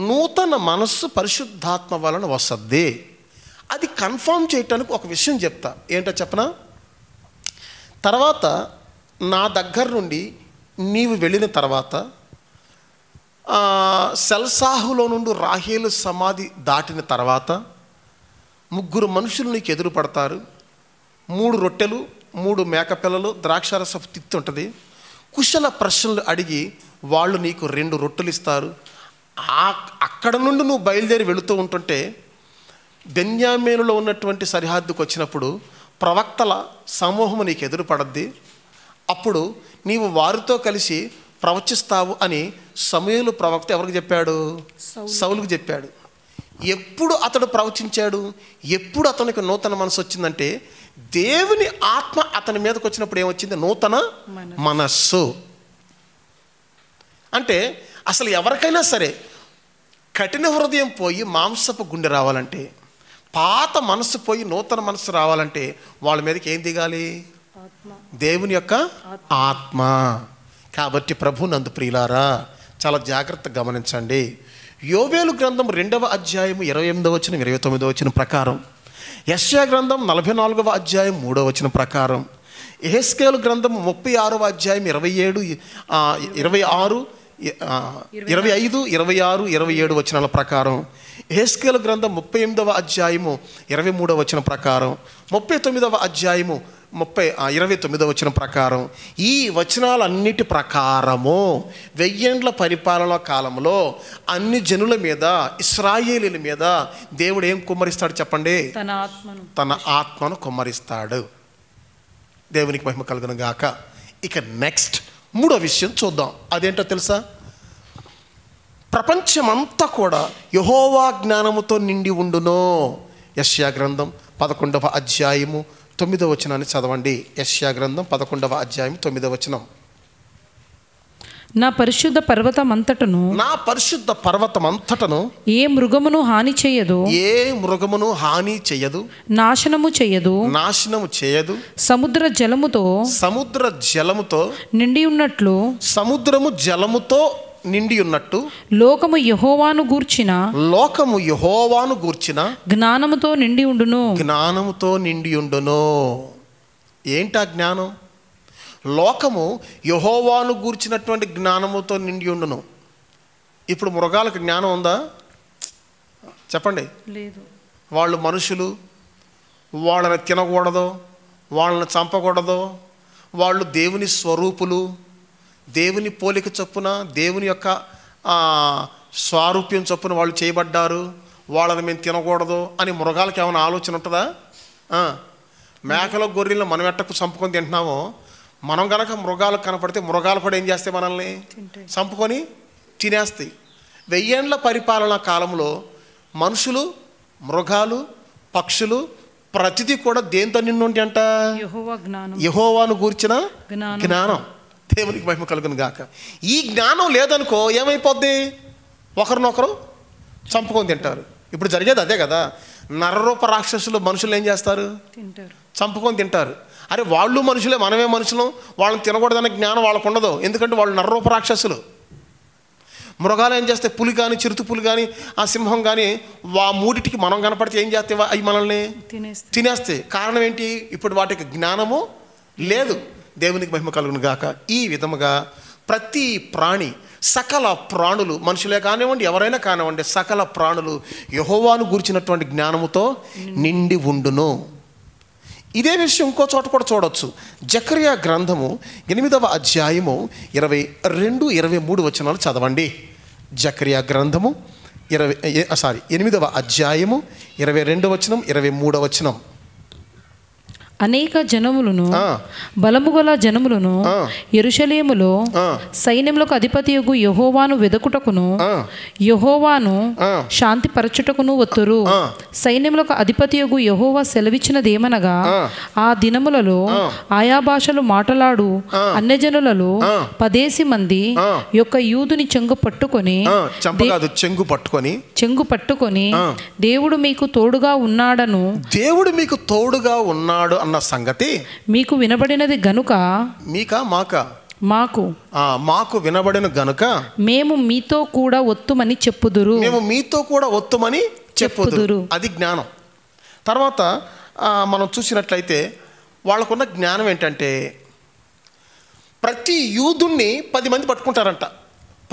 [SPEAKER 1] నూతన మనస్సు పరిశుద్ధాత్మ వలన వస్తుంది. అది కన్ఫర్మ్ చేయటానికి ఒక విషయం చెప్తా. ఏంటో చెప్పనా? తర్వాత నా దగ్గర నుండి నీవు వెళ్ళిన తర్వాత సెల్సాహులో నుండి రాహేలు సమాధి దాటిన తర్వాత 3 మనుషులు నీకు ఎదురు పడతారు. 3 రొట్టెలు, 3 మేకపిల్లలు, ద్రాక్షారసపు తిత్తి ఉంటుంది. కుశల ప్రశ్నలు అడిగి వాళ్ళు నీకు 2 రొట్టెలు ఇస్తారు. అక్కడ నుండి నువ్వు బయలుదేరి వెళుతూ ఉంటుంటే బెన్యామీనులో ఉన్నటువంటి సరిహద్దుకు వచ్చినప్పుడు ప్రవక్తల సమూహము నీకు ఎదురు పడద్ది. అప్పుడు నీవు వారితో కలిసి ప్రవచిస్తావు అని సమూయేలు ప్రవక్త ఎవరికి చెప్పాడు? సౌలుకు చెప్పాడు. ఎప్పుడు అతడు ప్రవచించాడు? ఎప్పుడు అతనికి నూతన మనసు వచ్చిందంటే దేవుని ఆత్మ అతని మీదకి వచ్చినప్పుడు ఏమొచ్చింది? నూతన మనస్సు. అంటే అసలు ఎవరికైనా సరే కఠిన హృదయం పోయి మాంసపు గుండె రావాలంటే, పాత మనస్సు పోయి నూతన మనస్సు రావాలంటే వాళ్ళ మీదకి ఏం దిగాలి? దేవుని యొక్క ఆత్మ. కాబట్టి ప్రభు నందు ప్రియులారా చాలా జాగ్రత్తగా గమనించండి. యోవేలు గ్రంథం 2వ అధ్యాయం 28వ వచనం 29వ వచనం ప్రకారం, యెషయా గ్రంథం 44వ అధ్యాయం 3వ వచనం ప్రకారం, యెహెజ్కేలు గ్రంథం 36వ అధ్యాయం 27, 26, 25, 26, 27 వచనాల ప్రకారం, యెహెజ్కేలు గ్రంథం 38వ అధ్యాయము 23వ వచనం ప్రకారం, 39వ అధ్యాయము 29వ వచనం ప్రకారం, ఈ వచనాలన్నిటి ప్రకారము 1000 ఏండ్ల పరిపాలన కాలంలో అన్ని జనుల మీద, ఇశ్రాయేలీల మీద దేవుడు ఏం కుమ్మరిస్తాడు చెప్పండి? తన ఆత్మను కుమ్మరిస్తాడు. దేవునికి మహిమ కలుగును గాక. ఇక నెక్స్ట్ 3వ విషయం చూద్దాం. అదేంటో తెలుసా? ప్రపంచమంతా కూడా యెహోవా జ్ఞానముతో నిండి ఉండును. యెషయా గ్రంథం 11వ అధ్యాయము 9వ వచనాన్ని చదవండి. యెషయా గ్రంథం 11వ అధ్యాయం 9వ వచనం.
[SPEAKER 4] నా పరిశుద్ధ పర్వతమంతటను,
[SPEAKER 1] నా పరిశుద్ధ పర్వతమంతటను
[SPEAKER 4] ఏ మృగమును హాని చేయదు,
[SPEAKER 1] ఏ మృగమును హాని చేయదు,
[SPEAKER 4] నాశనము చేయదు,
[SPEAKER 1] నాశనము చేయదు.
[SPEAKER 4] సముద్ర జలముతో,
[SPEAKER 1] సముద్ర జలముతో
[SPEAKER 4] నిండి ఉన్నట్లు,
[SPEAKER 1] సముద్రము జలముతో నిండి ఉన్నట్టు,
[SPEAKER 4] లోకము యెహోవాను గూర్చిన,
[SPEAKER 1] లోకము యెహోవాను గూర్చిన
[SPEAKER 4] జ్ఞానముతో నిండి ఉండును.
[SPEAKER 1] జ్ఞానముతో నిండి ఉండును. ఏంటా జ్ఞానం? లోకము యెహోవాను గూర్చినటువంటి జ్ఞానముతో నిండి ఉండును. ఇప్పుడు మృగాలకు జ్ఞానం ఉందా చెప్పండి?
[SPEAKER 4] లేదు.
[SPEAKER 1] వాళ్ళు మనుషులు, వాళ్ళని తినకూడదు, వాళ్ళని చంపకూడదు, వాళ్ళు దేవుని స్వరూపులు, దేవుని పోలిక చొప్పున, దేవుని యొక్క స్వారూప్యం చొప్పున వాళ్ళు చేయబడ్డారు, వాళ్ళని మేము తినకూడదు అని మృగాలకు ఏమైనా ఆలోచన ఉంటుందా? మేకల గొర్రెలను మనం ఎట్టకు చంపుకొని తింటున్నామో, మనం కనుక మృగాలకు కనపడితే మృగాలు కూడా ఏం చేస్తాయి? మనల్ని చంపుకొని తినేస్తాయి. 1000 ఏండ్ల పరిపాలనా కాలంలో మనుషులు, మృగాలు, పక్షులు ప్రతిదీ కూడా దేంతో నిండి ఉంటే అంట? యెహోవాను గూర్చిన జ్ఞానం. దేవునికి మహిమ కలుగును గాక. ఈ జ్ఞానం లేదనుకో ఏమైపోద్ది? ఒకరినొకరు చంపుకొని తింటారు. ఇప్పుడు జరిగేది అదే కదా. నరరూప రాక్షసులు మనుషులు ఏం చేస్తారు? చంపుకొని తింటారు. అరే వాళ్ళు మనుషులే, మనమే మనుషులం, వాళ్ళని తినకూడదనే జ్ఞానం వాళ్ళకు ఉండదు. ఎందుకంటే వాళ్ళు నరరూప రాక్షసులు. మృగాలు ఏం చేస్తే, పులి కానీ, చిరుత పులి కానీ, ఆ సింహం కానీ, మూడిటికి మనం కనపడితే ఏం చేస్తే అవి మనల్ని తినేస్తాయి. కారణం ఏంటి? ఇప్పుడు వాటికి జ్ఞానము లేదు. దేవునికి మహిమ కలుగును గాక. ఈ విధముగా ప్రతి ప్రాణి, సకల ప్రాణులు, మనుషులే కానివ్వండి, ఎవరైనా కానివ్వండి, సకల ప్రాణులు యెహోవాను గూర్చినటువంటి జ్ఞానముతో నిండి ఉండును. ఇదే విషయం ఇంకో చోట కూడా చూడొచ్చు. జకర్యా గ్రంథము 8వ అధ్యాయము 22, 23 వచనాలు చదవండి. జకర్యా గ్రంథము 8వ అధ్యాయము 22వ వచనం, 23వ వచనం.
[SPEAKER 4] అనేక జనములను, బలముగల జనములను యెరూషలేములో సైన్యములకు అధిపతియగు యెహోవాను వెదకుటకును, యెహోవాను శాంతిపరచుటకును వత్తురు. సైన్యములకు అధిపతియగు యెహోవా సెలవిచ్చినదేమనగా, ఆ దినములలో ఆయా భాషలు మాట్లాడు అన్యజనులలో 10 మంది యొక్క యూదుని చెంగు పట్టుకొని దేవుడు మీకు తోడుగా ఉన్నాడను,
[SPEAKER 1] దేవుడు మీకు తోడుగా ఉన్నాడు అన్న సంగతి
[SPEAKER 4] మీకు వినబడినది గనుక,
[SPEAKER 1] మాకు వినబడిన గనుక
[SPEAKER 4] మేము మీతో కూడా ఒత్తుమని చెప్పుదురు.
[SPEAKER 1] అది జ్ఞానం. తర్వాత మనం చూసినట్లయితే వాళ్ళకున్న జ్ఞానం ఏంటంటే, ప్రతి యూదుణ్ణి 10 మంది పట్టుకుంటారంట.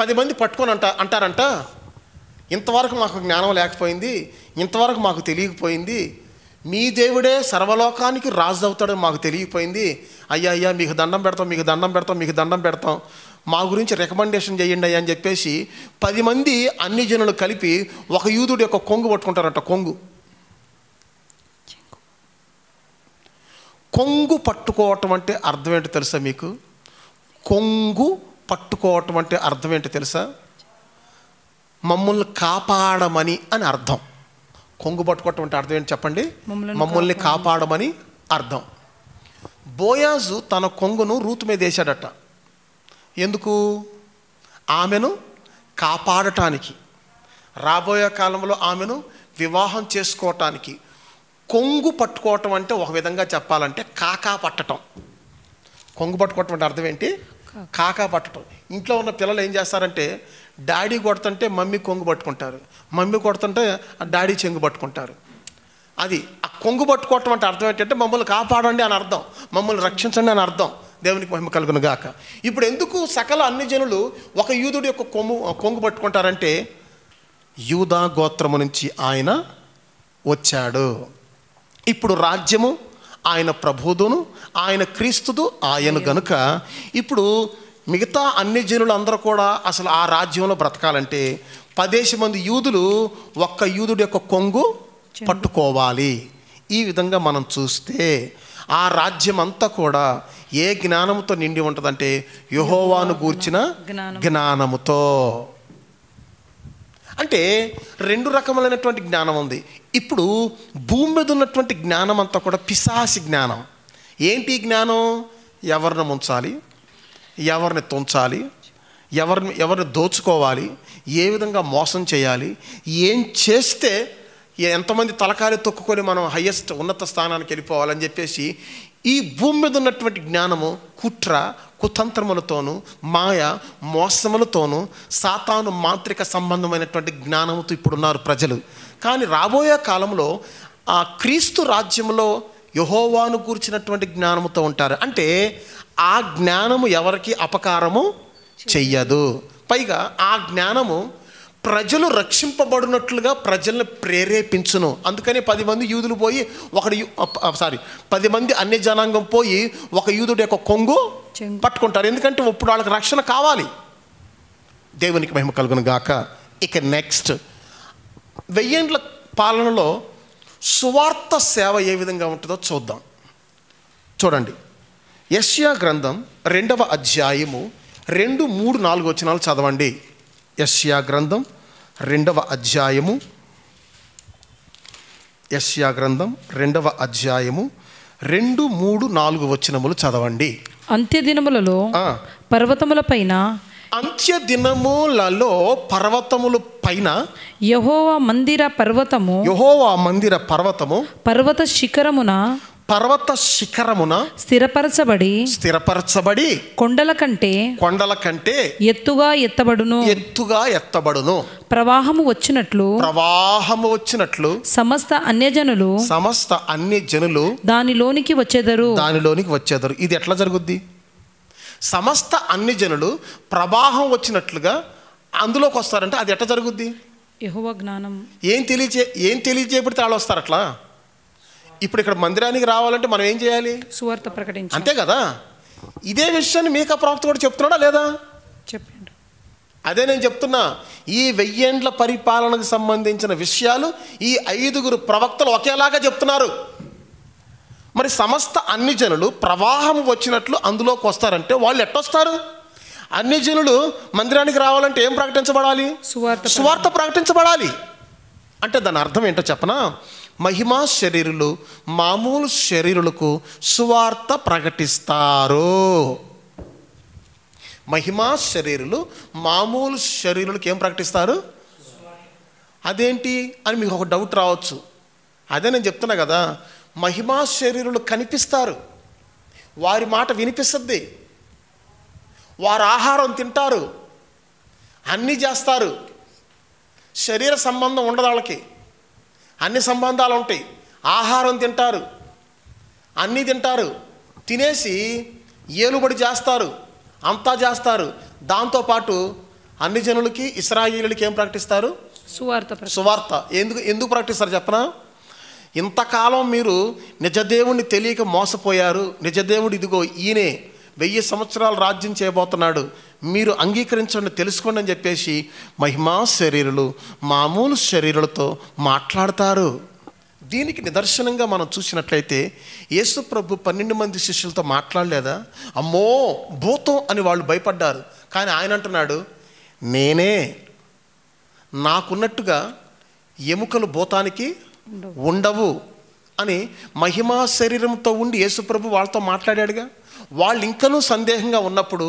[SPEAKER 1] 10 మంది పట్టుకొని అంటారంట, ఇంతవరకు మాకు జ్ఞానం లేకపోయింది, ఇంతవరకు మాకు తెలియకపోయింది, మీ దేవుడే సర్వలోకానికి రాజు అవుతాడని మాకు తెలియపోయింది. అయ్యా మీకు దండం పెడతాం, మా గురించి రికమెండేషన్ చేయండి అయ్యా అని చెప్పేసి 10 మంది అన్ని జనులు కలిపి ఒక యూదుడి యొక్క కొంగు పట్టుకుంటారంట. కొంగు పట్టుకోవటం అంటే అర్థం ఏంటో తెలుసా మీకు? కొంగు పట్టుకోవటం అంటే అర్థం ఏంటో తెలుసా? మమ్మల్ని కాపాడమని అని అర్థం. కొంగు పట్టుకోవటం అంటే అర్థం ఏంటి చెప్పండి? మమ్మల్ని కాపాడమని అర్థం. బోయాజు తన కొంగును రూతు మీద వేశాడట. ఎందుకు? ఆమెను కాపాడటానికి, రాబోయే కాలంలో ఆమెను వివాహం చేసుకోవటానికి. కొంగు పట్టుకోవటం అంటే ఒక విధంగా చెప్పాలంటే కాకా పట్టడం. కొంగు పట్టుకోవటం అంటే అర్థం ఏంటి? కాకా పట్టడం. ఇంట్లో ఉన్న పిల్లలు ఏం చేస్తారంటే, డాడీ కొడుతుంటే మమ్మీ కొంగు పట్టుకుంటారు, మమ్మీ కొడుతుంటే డాడీ చెంగు పట్టుకుంటారు. అది ఆ కొంగు పట్టుకోవటం అంటే అర్థం ఏంటంటే మమ్మల్ని కాపాడండి అని అర్థం, మమ్మల్ని రక్షించండి అని అర్థం. దేవునికి మహిమ కలుగును గాక. ఇప్పుడు ఎందుకు సకల అన్ని జనులు ఒక యూదుడి యొక్క కొంగు పట్టుకుంటారంటే యూదా గోత్రము నుంచి ఆయన వచ్చాడు. ఇప్పుడు రాజ్యము ఆయన ప్రభువును, ఆయన క్రీస్తుదు ఆయన గనుక ఇప్పుడు మిగతా అన్ని జనులు అందరూ కూడా అసలు ఆ రాజ్యంలో బ్రతకాలంటే 10 మంది యూదులు ఒక్క యూదుడి యొక్క కొంగు పట్టుకోవాలి. ఈ విధంగా మనం చూస్తే ఆ రాజ్యం అంతా కూడా ఏ జ్ఞానంతో నిండి ఉంటుందంటే యెహోవాను గూర్చిన జ్ఞానముతో. అంటే 2 రకములైనటువంటి జ్ఞానం ఉంది. ఇప్పుడు భూమి మీద ఉన్నటువంటి జ్ఞానం అంతా కూడా పిశాచి జ్ఞానం. ఏంటి జ్ఞానం? ఎవరిని ముంచాలి, ఎవరిని తుంచాలి, ఎవరిని దోచుకోవాలి, ఏ విధంగా మోసం చేయాలి, ఏం చేస్తే ఎంతమంది తలకాయలు తొక్కుకొని మనం హయ్యెస్ట్ ఉన్నత స్థానానికి వెళ్ళిపోవాలని చెప్పేసి ఈ భూమి మీద ఉన్నటువంటి జ్ఞానము కుట్ర కుతంత్రములతోనూ మాయ మోసములతోనూ సాతాను మాంత్రిక సంబంధమైనటువంటి జ్ఞానముతో ఇప్పుడున్నారు ప్రజలు. కానీ రాబోయే కాలంలో ఆ క్రీస్తు రాజ్యంలో యెహోవాను కూర్చున్నటువంటి జ్ఞానముతో ఉంటారు. అంటే ఆ జ్ఞానము ఎవరికి అపకారము చెయ్యదు. పైగా ఆ జ్ఞానము ప్రజలు రక్షింపబడినట్లుగా ప్రజల్ని ప్రేరేపించును. అందుకని 10 మంది యూదులు పోయి 10 మంది అన్య జనాంగం పోయి ఒక యూదుడి యొక్క కొంగు పట్టుకుంటారు. ఎందుకంటే ఇప్పుడు వాళ్ళకి రక్షణ కావాలి. దేవునికి మహిమ కలుగును గాక. ఇక నెక్స్ట్ 1000 ఏండ్ల పాలనలో సువార్త సేవ ఏ విధంగా ఉంటుందో చూద్దాం. చూడండి, యెషయా గ్రంథం 2వ అధ్యాయము 2, 3, 4 వచనాలు చదవండి. యెషయా గ్రంథం 2వ అధ్యాయము 2వ అధ్యాయము 2, 3, 4 వచనములు చదవండి.
[SPEAKER 4] అంత్యదినములలో పర్వతముల పైన యెహోవా మందిర పర్వతము పర్వత శిఖరమున స్థిరపరచబడి కొండల కంటే ఎత్తుగా ఎత్తబడును. ప్రవాహము వచ్చినట్లు సమస్త అన్యజనులు దానిలోనికి వచ్చేదరు.
[SPEAKER 1] ఇది ఎట్లా జరుగుద్ది? సమస్త అన్ని జనులు ప్రవాహం వచ్చినట్లుగా అందులోకి వస్తారంటే అది ఎట్లా జరుగుద్ది?
[SPEAKER 4] యెహోవా జ్ఞానం
[SPEAKER 1] ఏం తెలియజేయబడితే వాళ్ళు వస్తారు. అట్లా ఇప్పుడు ఇక్కడ మందిరానికి రావాలంటే మనం ఏం చేయాలి?
[SPEAKER 4] సువార్త ప్రకటించాలి,
[SPEAKER 1] అంతే కదా. ఇదే విషయాన్ని మీకా ప్రవక్త కూడా చెప్తున్నాడా లేదా?
[SPEAKER 4] చెప్పండి.
[SPEAKER 1] అదే నేను చెప్తున్నా. ఈ 1000 ఏండ్ల పరిపాలనకు సంబంధించిన విషయాలు ఈ 5 ప్రవక్తలు ఒకేలాగా చెప్తున్నారు. మరి సమస్త అన్ని జనులు ప్రవాహం వచ్చినట్లు అందులోకి వస్తారంటే వాళ్ళు ఎట్టొస్తారు? అన్ని జనులు మందిరానికి రావాలంటే ఏం ప్రకటించబడాలి? సువార్త ప్రకటించబడాలి. అంటే దాని అర్థం ఏంటో చెప్పనా? మహిమా శరీరులు మామూలు శరీరులకు సువార్త ప్రకటిస్తారు. మహిమా శరీరులు మామూలు శరీరులకు ఏం ప్రకటిస్తారు? అదేంటి అని మీకు ఒక డౌట్ రావచ్చు. అదే నేను చెప్తున్నా కదా, మహిమా శరీరులు కనిపిస్తారు, వారి మాట వినిపిస్తుంది, వారు ఆహారం తింటారు, అన్నీ చేస్తారు. శరీర సంబంధం ఉండదు వాళ్ళకి, అన్ని సంబంధాలు ఉంటాయి. ఆహారం తింటారు, అన్నీ తింటారు, తినేసి ఏలుబడి చేస్తారు, అంతా చేస్తారు. దాంతోపాటు అన్ని జనులకి ఇశ్రాయేలులకి ఏం ప్రకటిస్తారు? సువార్త. ఎందుకు ప్రకటిస్తారు చెప్పనా? ఇంతకాలం మీరు నిజదేవుణ్ణి తెలియక మోసపోయారు. నిజదేవుడు ఇదిగో ఈయనే 1000 సంవత్సరాలు రాజ్యం చేయబోతున్నాడు, మీరు అంగీకరించండి, తెలుసుకోండి అని చెప్పేసి మహిమా శరీరులు మామూలు శరీరులతో మాట్లాడతారు. దీనికి నిదర్శనంగా మనం చూసినట్లయితే యేసు ప్రభు 12 మంది శిష్యులతో మాట్లాడలేదా? అమ్మో భూతం అని వాళ్ళు భయపడ్డారు. కానీ ఆయన అంటున్నాడు, నేనే, నాకున్నట్టుగా ఎముకలు భూతానికి ఉండవు అని మహిమా శరీరంతో ఉండి యేసు ప్రభు వాళ్ళతో మాట్లాడాడుగా. వాళ్ళు ఇంకనూ సందేహంగా ఉన్నప్పుడు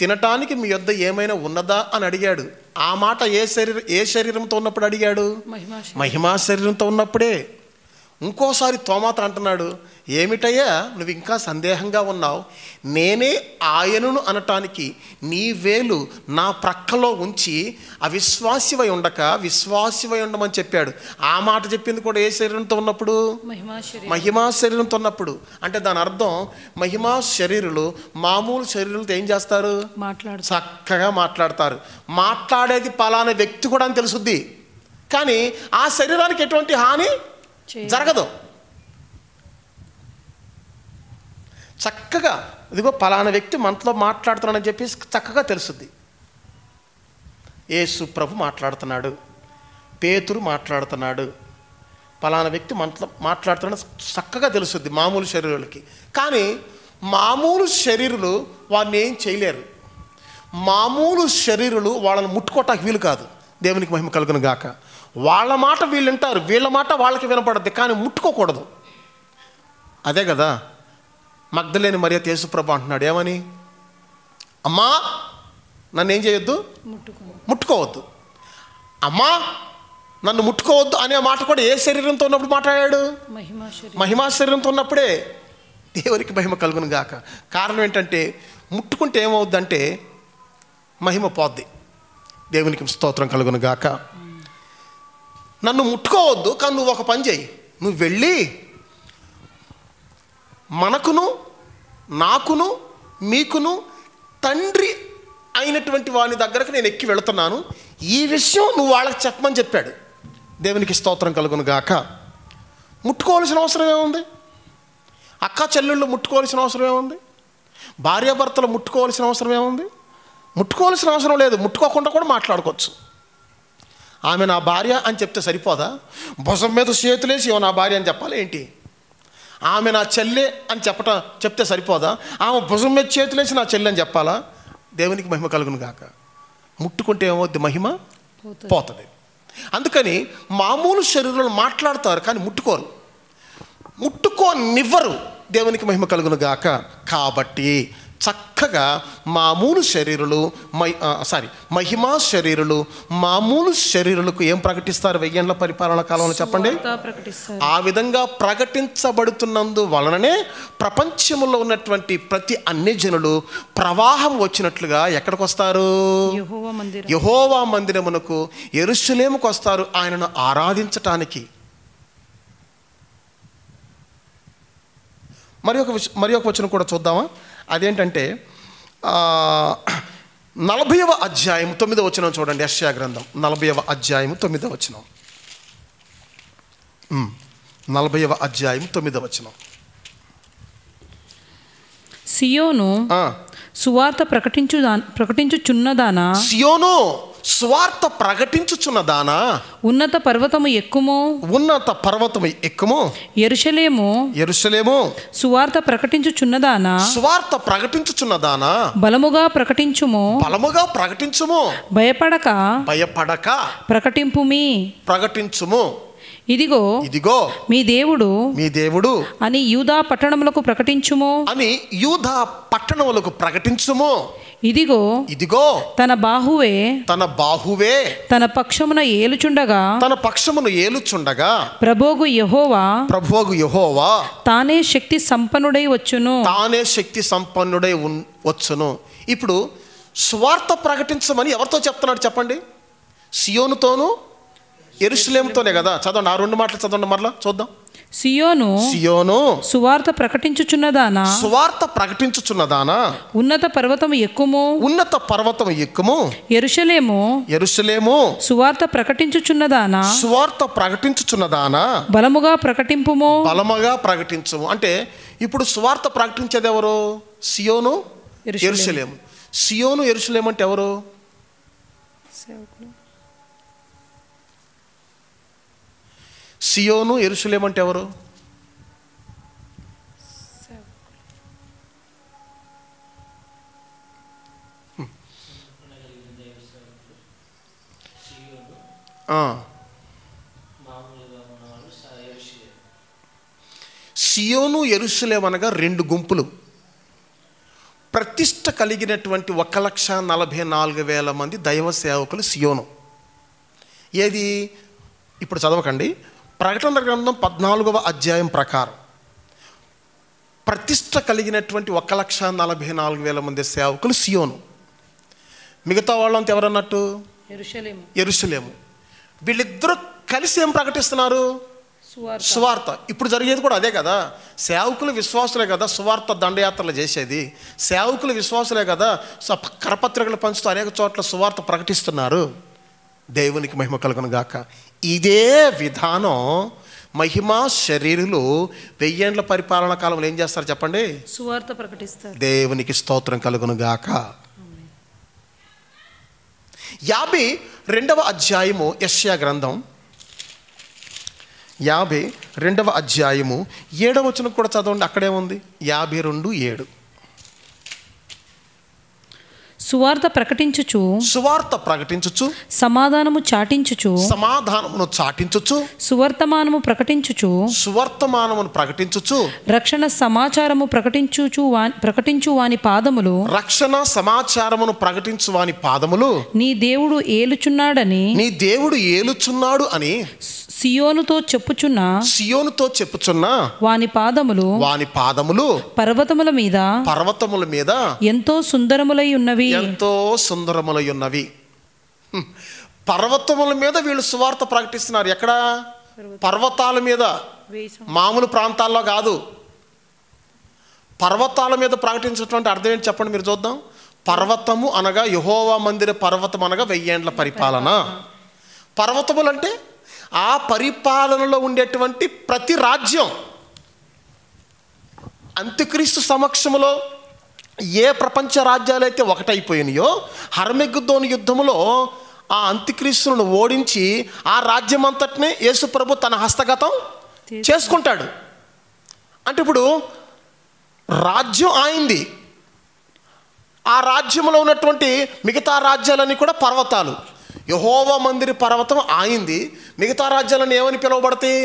[SPEAKER 1] తినటానికి మీ యొద్ద ఏమైనా ఉన్నదా అని అడిగాడు. ఆ మాట ఏ శరీరంతో ఉన్నప్పుడు అడిగాడు? మహిమా శరీరంతో ఉన్నప్పుడే. ఇంకోసారి తోమాతో అంటున్నాడు, ఏమిటయ్యా నువ్వు ఇంకా సందేహంగా ఉన్నావు? నేనే ఆయనను అనటానికి నీ వేలు నా ప్రక్కలో ఉంచి అవిశ్వాసివై ఉండక విశ్వాసివై ఉండమని చెప్పాడు. ఆ మాట చెప్పింది కూడా ఏ శరీరంతో ఉన్నప్పుడు? మహిమా శరీరంతో ఉన్నప్పుడు. అంటే దాని అర్థం మహిమా శరీరులు మామూలు శరీరులతో ఏం చేస్తారు? చక్కగా మాట్లాడతారు. మాట్లాడేది పలానా వ్యక్తి కూడా అని తెలుసుద్ది, కానీ ఆ శరీరానికి ఎటువంటి హాని జరగదు. చక్కగా ఇదిగో పలానా వ్యక్తి మనతో మాట్లాడుతున్నాడని చెప్పేసి చక్కగా తెలుసుద్ది. యేసు ప్రభు మాట్లాడుతున్నాడు, పేతురు మాట్లాడుతున్నాడు, పలానా వ్యక్తి మనతో మాట్లాడుతున్నాడు చక్కగా తెలుసుద్ది మామూలు శరీరులకి. కానీ మామూలు శరీరులు వారిని ఏం చేయలేరు. మామూలు శరీరులు వాళ్ళని ముట్టుకోవటానికి వీలు కాదు. దేవునికి మహిమ కలుగును గాక. వాళ్ళ మాట వీళ్ళు వింటారు, వీళ్ళ మాట వాళ్ళకి వినపడద్ది, కానీ ముట్టుకోకూడదు. అదే కదా మగ్దలేని మరియ యేసు ప్రభు అంటున్నాడు, ఏమని? అమ్మా నన్ను ఏం చేయొద్దు, ముట్టుకోవద్దు. అమ్మా నన్ను ముట్టుకోవద్దు అనే మాట కూడా ఏ శరీరంతో ఉన్నప్పుడు మాట్లాడాడు? మహిమా శరీరంతో ఉన్నప్పుడే. దేవునికి మహిమ కలుగును గాక. కారణం ఏంటంటే ముట్టుకుంటే ఏమవుద్దంటే మహిమ పోద్ది. దేవునికి స్తోత్రం కలుగును గాక. నన్ను ముట్టుకోవద్దు, కానీ నువ్వు ఒక పని చేయి. నువ్వు వెళ్ళి మనకును నాకును మీకును తండ్రి అయినటువంటి వాని దగ్గరకు నేను ఎక్కి వెళుతున్నాను, ఈ విషయం నువ్వు వాళ్ళకి చెప్పమని చెప్పాడు. దేవునికి స్తోత్రం కలుగును గాక. ముట్టుకోవాల్సిన అవసరం ఏముంది? అక్క చెల్లెళ్ళు ముట్టుకోవాల్సిన అవసరం ఏముంది? భార్యాభర్తలు ముట్టుకోవాల్సిన అవసరం ఏముంది? ముట్టుకోవాల్సిన అవసరం లేదు. ముట్టుకోకుండా కూడా మాట్లాడుకోవచ్చు. ఆమె నా భార్య అని చెప్తే సరిపోదా? భుజం మీద చేతులేసి నా భార్య అని చెప్పాలి ఏంటి? ఆమె నా చెల్లె అని చెప్తే సరిపోదా? ఆమె భుజం మీద చేతులేసి నా చెల్లె అని చెప్పాలా? దేవునికి మహిమ కలుగును గాక. ముట్టుకుంటే ఏమవుద్ది? మహిమ పోతుంది. అందుకని మామూలు శరీరంలో మాట్లాడతారు, కానీ ముట్టుకోరు, ముట్టుకోనివ్వరు. దేవునికి మహిమ కలుగును గాక. కాబట్టి చక్కగా మామూలు శరీరులు మహిమా శరీరులు మామూలు శరీరులకు ఏం ప్రకటిస్తారు? 1000 ఏళ్ల పరిపాలన కాలంలో చెప్పండి. ఆ విధంగా ప్రకటించబడుతున్నందు వలననే ప్రపంచంలో ఉన్నటువంటి ప్రతి అన్యజనులు ప్రవాహం వచ్చినట్లుగా ఎక్కడికి వస్తారు? యెహోవా మందిరమునకు, యెరూషలేముకు వస్తారు ఆయనను ఆరాధించటానికి. మరి ఒక వచనం కూడా చూద్దామా? అదేంటంటే 40వ అధ్యాయం 9వ వచనం చూడండి. యెషయా గ్రంథం 40వ అధ్యాయం 9వ వచనం. 40వ అధ్యాయం 9వ వచనం.
[SPEAKER 4] సియోను సువార్త ప్రకటించుచున్నదానా,
[SPEAKER 1] సియోను స్వార్థ ప్రకటించుచున్నదానా,
[SPEAKER 4] ఉన్నత పర్వతము ఎక్కుము,
[SPEAKER 1] ఉన్నత పర్వతము ఎక్కుము,
[SPEAKER 4] యెరూషలేము
[SPEAKER 1] యెరూషలేము
[SPEAKER 4] సువార్త ప్రకటించుచున్నదానా,
[SPEAKER 1] స్వార్థ ప్రకటించుచున్నదానా,
[SPEAKER 4] బలముగా ప్రకటించుము,
[SPEAKER 1] బలముగా ప్రకటించుము,
[SPEAKER 4] భయపడక
[SPEAKER 1] భయపడక
[SPEAKER 4] ప్రకటించుము.
[SPEAKER 1] ఇదిగో
[SPEAKER 4] ఇదిగో మీ దేవుడు అని యూదా పట్టణములకు ప్రకటించుము. ఇదిగో తన బాహువే తన పక్షమున ఏలుచుండగా ప్రభువు యెహోవా తానే శక్తి సంపన్నుడై వచ్చును.
[SPEAKER 1] ఇప్పుడు స్వార్థ ప్రకటించమని ఎవరితో చెప్తున్నాడు చెప్పండి? సియోనుతోను యెరూషలేముతోనే కదా. చదవండి, ఆ 2 మాటలు చదవండి, మరలా చూద్దాం.
[SPEAKER 4] సియోను సువార్త ప్రకటించుచున్నదానా, ఉన్నత పర్వతము ఎక్కుము, యెరూషలేము సువార్త ప్రకటించుచున్నదానా, బలముగా
[SPEAKER 1] ప్రకటించుము. అంటే ఇప్పుడు సువార్త ప్రకటించేది ఎవరు? సియోను యెరూషలేము. సియోను యెరూషలేము అంటే ఎవరు? సియోను యెరూషలేము అంటే ఎవరు? సియోను యెరూషలేము అనగా 2 గుంపులు. ప్రతిష్ట కలిగినటువంటి 1,44,000 మంది దైవ సేవకులు సియోను. ఏది? ఇప్పుడు చదవకండి. ప్రకటన గ్రంథం 14వ అధ్యాయం ప్రకారం ప్రతిష్ట కలిగినటువంటి 1,44,000 మంది సేవకులు సియోను. మిగతా వాళ్ళంతా ఎవరన్నట్టు? యెరూషలేము. వీళ్ళిద్దరూ కలిసి ఏం ప్రకటిస్తున్నారు? సువార్త. ఇప్పుడు జరిగేది కూడా అదే కదా. సేవకులు విశ్వాసులే కదా సువార్త దండయాత్రలు చేసేది. సేవకులు విశ్వాసులే కదా కరపత్రికలు పంచుతూ అనేక చోట్ల సువార్త ప్రకటిస్తున్నారు. దేవునికి మహిమ కలుగును గాక. ఇదే విధానం మహిమా శరీరులు 1000 ఏండ్ల పరిపాలన కాలంలో ఏం చేస్తారు చెప్పండి?
[SPEAKER 4] సువార్త ప్రకటిస్తారు.
[SPEAKER 1] దేవునికి స్తోత్రం కలుగును గాక. 52వ అధ్యాయము యెషయా గ్రంథం 52వ అధ్యాయము 7వ వచనం కూడా చదవండి. అక్కడే ఉంది 52:7.
[SPEAKER 4] సువార్త ప్రకటించుచు సమాధానమును చాటించుచు సువర్తమానము ప్రకటించుచు రక్షణ సమాచారమును ప్రకటించు వాని పాదములు నీ దేవుడు ఏలుచున్నాడు అని సియోనుతో చెప్పుచున్న వాని పాదములు పర్వతముల మీద ఎంతో సుందరములై ఉన్నవి.
[SPEAKER 1] పర్వతముల మీద వీళ్ళు సువార్త ప్రకటిస్తున్నారు. ఎక్కడ? పర్వతాల మీద, మామూలు ప్రాంతాల్లో కాదు. పర్వతాల మీద ప్రకటించేటువంటి అర్థం ఏంటి చెప్పండి మీరు చూద్దాం. పర్వతము అనగా యెహోవా మందిర పర్వతం అనగా 1000 ఏండ్ల పరిపాలన. పర్వతములు అంటే ఆ పరిపాలనలో ఉండేటువంటి ప్రతి రాజ్యం. అంత్యక్రీస్తు సమక్షములో ఏ ప్రపంచ రాజ్యాలైతే ఒకటైపోయినాయో హర్మెగుద్దోను యుద్ధములో ఆ అంత్యక్రీస్తును ఓడించి ఆ రాజ్యం అంతటిని యేసు ప్రభు తన హస్తగతం చేసుకుంటాడు. అంటే ఇప్పుడు రాజ్యం ఆయింది. ఆ రాజ్యంలో ఉన్నటువంటి మిగతా రాజ్యాలన్నీ కూడా పర్వతాలు. యెహోవా మందిర పర్వతం ఆయింది. మిగతా రాజ్యాలను ఏమని పిలువబడతాయి?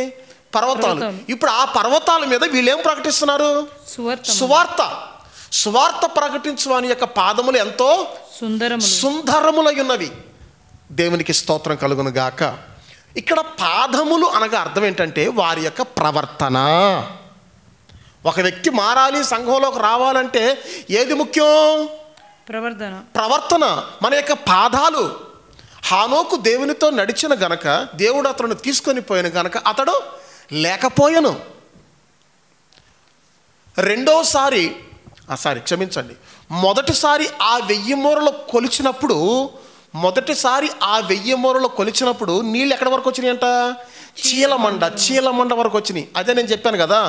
[SPEAKER 1] పర్వతాలు. ఇప్పుడు ఆ పర్వతాల మీద వీళ్ళు ఏం ప్రకటిస్తున్నారు? సువార్త ప్రకటించు వాని యొక్క పాదములు ఎంతో సుందరములై ఉన్నవి. దేవునికి స్తోత్రం కలుగును గాక. ఇక్కడ పాదములు అనగా అర్థం ఏంటంటే వారి యొక్క ప్రవర్తన. ఒక వ్యక్తి మారాలి, సంఘంలోకి రావాలంటే ఏది ముఖ్యం? ప్రవర్తన. మన యొక్క పాదాలు. హానోకు దేవునితో నడిచిన గనక దేవుడు అతను తీసుకొని పోయిన గనక అతడు లేకపోయాను. మొదటిసారి ఆ 1000 మూరలు కొలిచినప్పుడు నీళ్ళు ఎక్కడి వరకు వచ్చినాయి అంట? చీలమండ వరకు వచ్చినాయి. అదే నేను చెప్పాను కదా,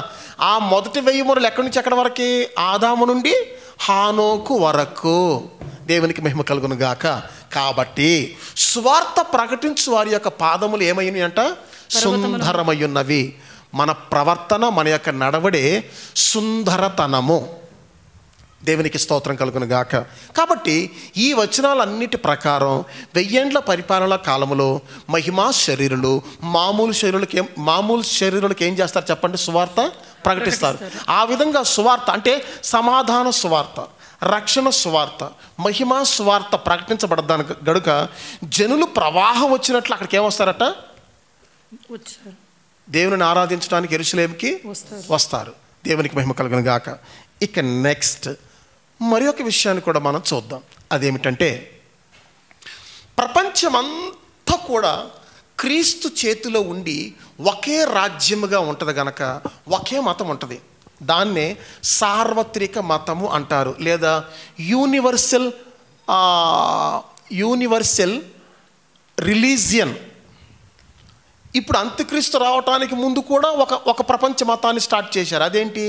[SPEAKER 1] ఆ మొదటి 1000 మూరలు ఎక్కడి నుంచి ఎక్కడి వరకు? ఆదాము నుండి హానోకు వరకు. దేవునికి మహిమ కలుగును గాక. కాబట్టి సువార్త ప్రకటించు వారి యొక్క పాదములు ఏమైనాయి అంట? సుందరమై ఉన్నవి. మన ప్రవర్తన, మన యొక్క నడవడే సుందరతనము. దేవునికి స్తోత్రం కలుగును గాక. కాబట్టి ఈ వచనాలన్నిటి ప్రకారం 1000 ఏండ్ల పరిపాలన కాలంలో మహిమా శరీరులు మామూలు శరీరులకు ఏం చేస్తారు చెప్పండి? సువార్త ప్రకటిస్తారు. ఆ విధంగా సువార్త అంటే సమాధాన సువార్త, రక్షణ సువార్త, మహిమా సువార్త ప్రకటించబడదాని గడుక జనులు ప్రవాహం వచ్చినట్లు అక్కడికి ఏమొస్తారట? దేవుని ఆరాధించడానికి యెరూషలేముకి వస్తారు. దేవునికి మహిమ కలుగును గాక. ఇక నెక్స్ట్ మరి ఒక విషయాన్ని కూడా మనం చూద్దాం. అదేమిటంటే ప్రపంచమంతా కూడా క్రీస్తు చేతిలో ఉండి ఒకే రాజ్యముగా ఉంటుంది గనక ఒకే మతం ఉంటుంది. దాన్నే సార్వత్రిక మతము అంటారు, లేదా యూనివర్సల్ రిలీజియన్. ఇప్పుడు అంత్యక్రీస్తు రావటానికి ముందు కూడా ఒక ప్రపంచ మతాన్ని స్టార్ట్ చేశారు. అదేంటి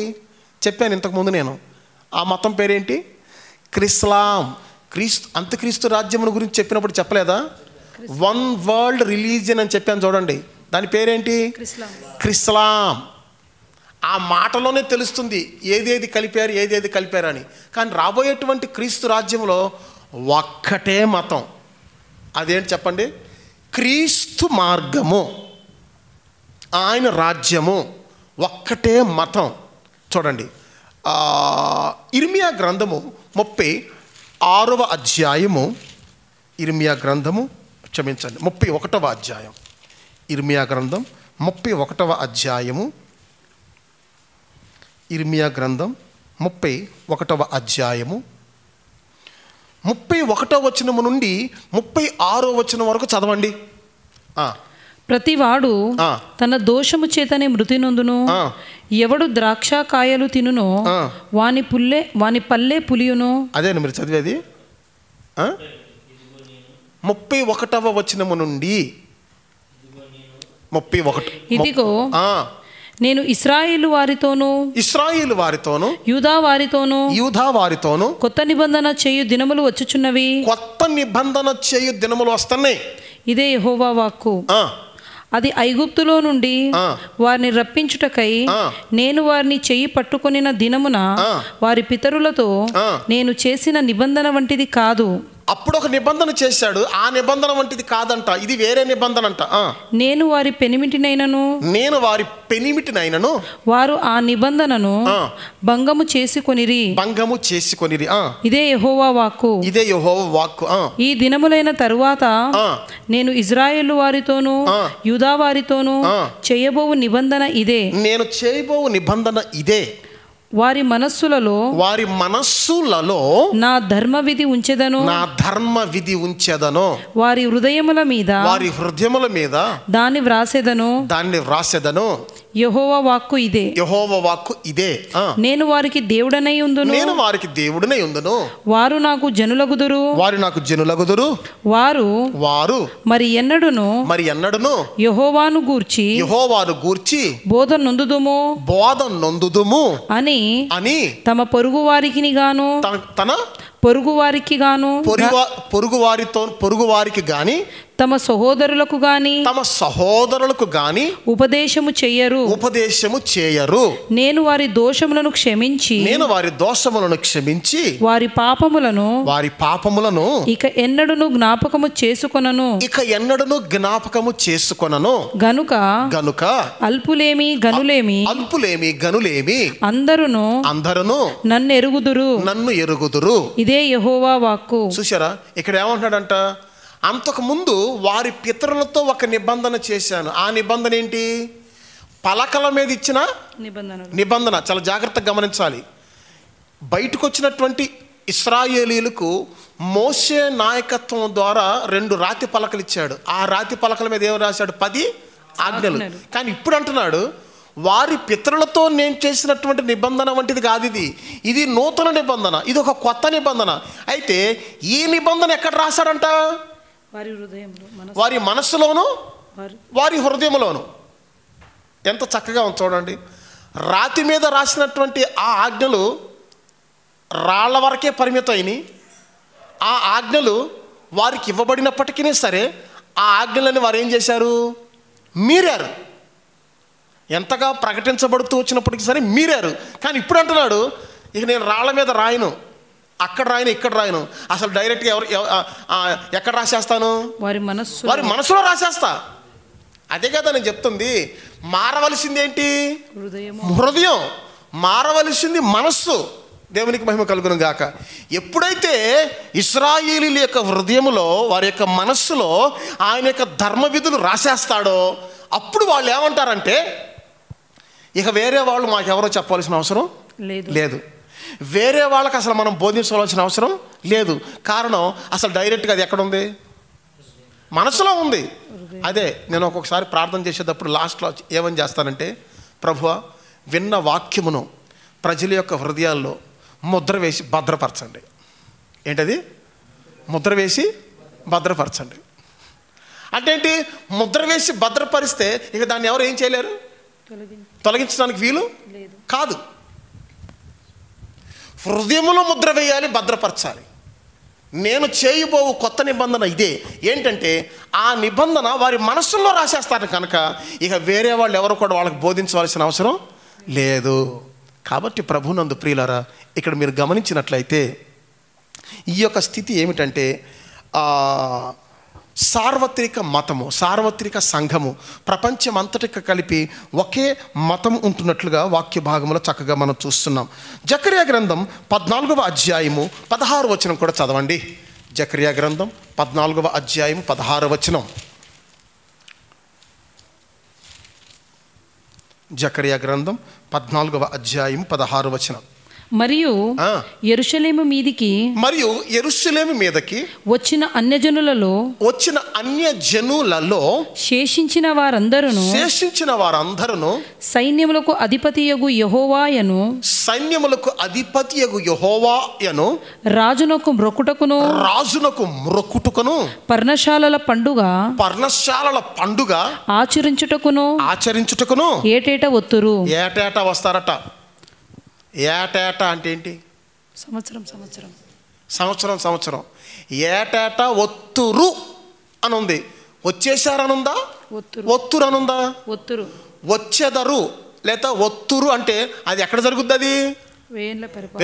[SPEAKER 1] చెప్పాను ఇంతకుముందు నేను. ఆ మతం పేరేంటి? క్రిస్లాం. అంత్యక్రీస్తు రాజ్యమును గురించి చెప్పినప్పుడు చెప్పలేదా? వన్ వరల్డ్ రిలీజియన్ అని చెప్పాను చూడండి. దాని పేరేంటి? క్రిస్లాం. ఆ మాటలోనే తెలుస్తుంది ఏదేది కలిపారు అని. కానీ రాబోయేటువంటి క్రీస్తు రాజ్యంలో ఒక్కటే మతం. అదేంటి చెప్పండి? క్రీస్తు మార్గము, ఆయన రాజ్యము, ఒక్కటే మతం. చూడండి, ఇర్మియా గ్రంథము 31వ అధ్యాయము. 31వ అధ్యాయం ఇర్మియా గ్రంథం 31వ అధ్యాయము, ఇర్మియా గ్రంథం 31వ అధ్యాయము 31వ వచనము నుండి 36వ వచనం వరకు చదవండి.
[SPEAKER 4] ప్రతివాడు తన దోషము చేతనే మృతి నొందును. ఎవడు ద్రాక్ష కాయలు తినునో వాని పల్లె పులియును.
[SPEAKER 1] అదే మీరు చదివేది. 31వ వచనము నుండి 31.
[SPEAKER 4] ఇదిగో నేను ఇశ్రాయేలు వారితోను యూదా వారితోను కొత్త నిబంధన చేయు దినములు వచ్చుచున్నవి.
[SPEAKER 1] కొత్త నిబంధన చేయు దినములు వస్తున్నాయి.
[SPEAKER 4] ఇదే యెహోవా వాక్కు. అది ఐగుప్తులో నుండి వారిని రప్పించుటకై నేను వారిని చెయ్యి పట్టుకొనిన దినమున వారి పితరులతో నేను చేసిన నిబంధన వంటిది కాదు.
[SPEAKER 1] అప్పుడు ఒక నిబంధన చేశాడు, ఆ నిబంధన వంటిది కాదంట, ఇది వేరే నిబంధన అంట.
[SPEAKER 4] నేను వారి పెనిమిటినైనను వారు ఆ నిబంధనను భంగము చేసుకొనిరి. ఇదే యెహోవా వాక్కు. ఈ దినములైన తరువాత నేను ఇశ్రాయేలు వారితోను యూదా వారితోను చేయబోవు నిబంధన ఇదే. వారి మనస్సులలో నా ధర్మ విధి ఉంచెదను. వారి హృదయముల మీద దాన్ని వ్రాసెదను. యెహోవా వాక్కు ఇదే. నేను వారికి దేవుడనై ఉందును. వారు నాకు జనులగుదురు. వారు మరి ఎన్నడును యెహోవాను గూర్చి బోధ నొందుదుము అని తమ పొరుగు వారికి గాని తమ సహోదరులకు గాని ఉపదేశము చెయ్యరు. నేను వారి దోషములను క్షమించి వారి పాపములను ఇక ఎన్నడూను జ్ఞాపకము చేసుకొనను. గనుక అల్పులేమి గనులేమి అందరును నన్ను ఎరుగుదురు. ఇదే యెహోవా వాక్కు.
[SPEAKER 1] చూశారా, ఇక్కడ ఏమంటున్నాడంట? అంతకుముందు వారి పితరులతో ఒక నిబంధన చేశాను. ఆ నిబంధన ఏంటి? పలకల మీద ఇచ్చిన నిబంధన. చాలా జాగ్రత్తగా గమనించాలి. బయటకు వచ్చినటువంటి ఇశ్రాయేలీలకు మోషే నాయకత్వం ద్వారా 2 రాతి పలకలు ఇచ్చాడు. ఆ రాతి పలకల మీద ఏం రాశాడు? 10 ఆజ్ఞలు. కానీ ఇప్పుడు అంటున్నాడు, వారి పితరులతో నేను చేసినటువంటి నిబంధన వంటిది కాదు ఇది నూతన నిబంధన, ఇది ఒక కొత్త నిబంధన. అయితే ఈ నిబంధన ఎక్కడ రాశాడంట? వారి మనస్సులోను వారి హృదయంలోను. ఎంత చక్కగా ఉంది చూడండి. రాతి మీద రాసినటువంటి ఆ ఆజ్ఞలు రాళ్ల వరకే పరిమితమైనవి. ఆ ఆజ్ఞలు వారికి ఇవ్వబడినప్పటికీ సరే ఆ ఆజ్ఞలని వారు ఏం చేశారు? మీరారు. ఎంతగా ప్రకటించబడుతూ వచ్చినప్పటికీ సరే మీరారు. కానీ ఇప్పుడు అంటున్నాడు, ఇక నేను రాళ్ల మీద రాయను, అక్కడ రాయను, ఇక్కడ రాయను, అసలు డైరెక్ట్గా ఎక్కడ రాసేస్తాను? వారి మనసులో రాసేస్తా. అదే కదా నేను చెప్తుంది. మారవలసింది ఏంటి? హృదయం. మారవలసింది మనస్సు. దేవునికి మహిమ కలుగును గాక. ఎప్పుడైతే ఇశ్రాయేలీల యొక్క హృదయంలో, వారి యొక్క మనస్సులో ఆయన యొక్క ధర్మ విధులు రాసేస్తాడో అప్పుడు వాళ్ళు ఏమంటారంటే, ఇక వేరే వాళ్ళు మాకెవరో చెప్పాల్సిన అవసరం లేదు, వేరే వాళ్ళకి అసలు మనం బోధించవలసిన అవసరం లేదు. కారణం అసలు డైరెక్ట్గా అది ఎక్కడుంది? మనసులో ఉంది. అదే నేను ఒక్కొక్కసారి ప్రార్థన చేసేటప్పుడు లాస్ట్లో ఏమని చేస్తానంటే, ప్రభువా, విన్న వాక్యమును ప్రజల యొక్క హృదయాల్లో ముద్ర వేసి భద్రపరచండి. ఏంటది? ముద్ర వేసి భద్రపరచండి అంటే ఏంటి? ముద్ర వేసి భద్రపరిస్తే ఇక దాన్ని ఎవరు ఏం చేయలేరు, తొలగించడానికి వీలు కాదు. హృదయంలో ముద్ర వేయాలి, భద్రపరచాలి. నేను చేయబోవు కొత్త నిబంధన ఇదే. ఏంటంటే ఆ నిబంధన వారి మనస్సుల్లో రాసేస్తారు కనుక ఇక వేరే వాళ్ళు ఎవరు కూడా వాళ్ళకి బోధించవలసిన అవసరం లేదు. కాబట్టి ప్రభునందు ప్రియులారా, ఇక్కడ మీరు గమనించినట్లయితే ఈ యొక్క స్థితి ఏమిటంటే సార్వత్రిక మతము, సార్వత్రిక సంఘము, ప్రపంచం అంతటికి కలిపి ఒకే మతం ఉంటున్నట్లుగా వాక్య భాగంలో చక్కగా మనం చూస్తున్నాం. జకర్యా గ్రంథం 14వ అధ్యాయము 16వ వచనం కూడా చదవండి. జకర్యా గ్రంథం 14వ అధ్యాయం 16వ వచనం. జకర్యా గ్రంథం 14వ అధ్యాయం 16వ వచనం.
[SPEAKER 4] మరియు యెరూషలేము మీదకి వచ్చిన అన్యజనులలో శేషించిన వారందరూ సైన్యములకు అధిపతియగు యెహోవాయను రాజునకు మ్రొక్కుటకును పర్ణశాలల పండుగ ఆచరించుటకును ఏటేటా
[SPEAKER 1] వస్తారట. ఏటేటా అంటే ఏంటి? సంవత్సరం. ఏటేటా ఒత్తురు అని ఉంది. వచ్చేసారనుందా? ఒత్తురు అనుందా? వచ్చేదరు లేదా ఒత్తురు అంటే అది ఎక్కడ జరుగుద్ది? అది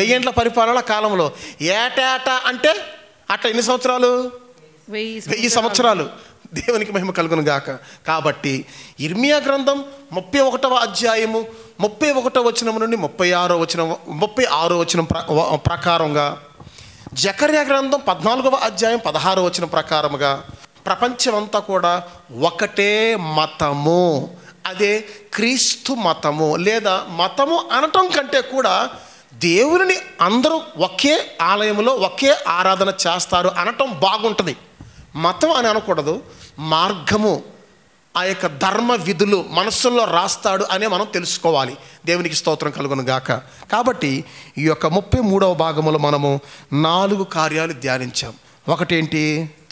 [SPEAKER 1] 1000 పరిపాలన కాలంలో. ఏటేటా అంటే అట్లా ఎన్ని సంవత్సరాలు? 1000 సంవత్సరాలు. దేవునికి మహిమ కలుగును గాక. కాబట్టి ఇర్మియా గ్రంథం 31వ అధ్యాయము 31వ వచనం నుండి 36వ వచనం ప్రకారంగా, జకర్యా గ్రంథం 14వ అధ్యాయం 16వ వచనం ప్రకారముగా ప్రపంచమంతా కూడా ఒకటే మతము, అదే క్రీస్తు మతము. లేదా మతము అనటం కంటే కూడా దేవుని అందరూ ఒకే ఆలయంలో ఒకే ఆరాధన చేస్తారు అనటం బాగుంటుంది. మతం అని అనకూడదు, మార్గము, ఆ యొక్క ధర్మ విధులు మనస్సుల్లో రాస్తాడు అనే మనం తెలుసుకోవాలి. దేవునికి స్తోత్రం కలుగును గాక. కాబట్టి ఈ యొక్క 33వ భాగంలో మనము 4 కార్యాలు ధ్యానించాం. ఒకటేంటి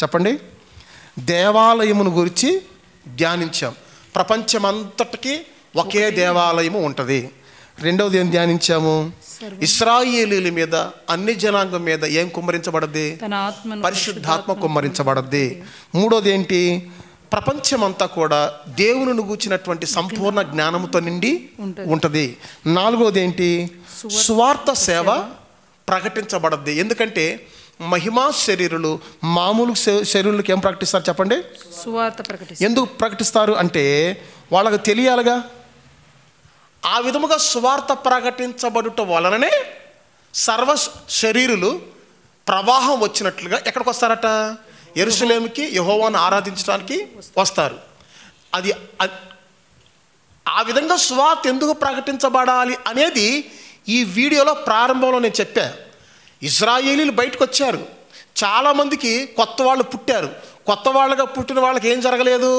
[SPEAKER 1] చెప్పండి? దేవాలయమును గురించి ధ్యానించాం. ప్రపంచమంతటికి ఒకే దేవాలయము ఉంటుంది. రెండవది ఏం ధ్యానించాము? ఇశ్రాయేలీయుల మీద, అన్ని జనాంగం మీద ఏం కుమ్మరించబడద్ది? పరిశుద్ధాత్మ కుమ్మరించబడద్ది. మూడోది ఏంటి? ప్రపంచమంతా కూడా దేవుని గూర్చినటువంటి సంపూర్ణ జ్ఞానంతో నిండి ఉంటుంది. నాలుగోది ఏంటి? స్వార్థ సేవ ప్రకటించబడద్ది. ఎందుకంటే మహిమా శరీరులు మామూలు శరీరులకు ఏం ప్రకటిస్తారు చెప్పండి?
[SPEAKER 4] సువార్త ప్రకటిస్తారు.
[SPEAKER 1] ఎందుకు ప్రకటిస్తారు అంటే వాళ్ళకు తెలియాలిగా. ఆ విధముగా సువార్త ప్రకటించబడుట వలననే సర్వ శరీరులు ప్రవాహం వచ్చినట్లుగా ఎక్కడికి వస్తారట? యెరూషలేముకి, యెహోవాను ఆరాధించడానికి వస్తారు. అది ఆ విధంగా సువార్త ఎందుకు ప్రకటించబడాలి అనేది ఈ వీడియోలో ప్రారంభంలో నేను చెప్పా. ఇశ్రాయేలీలు బయటకు వచ్చారు, చాలామందికి కొత్త వాళ్ళు పుట్టారు. కొత్త వాళ్ళగా పుట్టిన వాళ్ళకి ఏం జరగలేదు?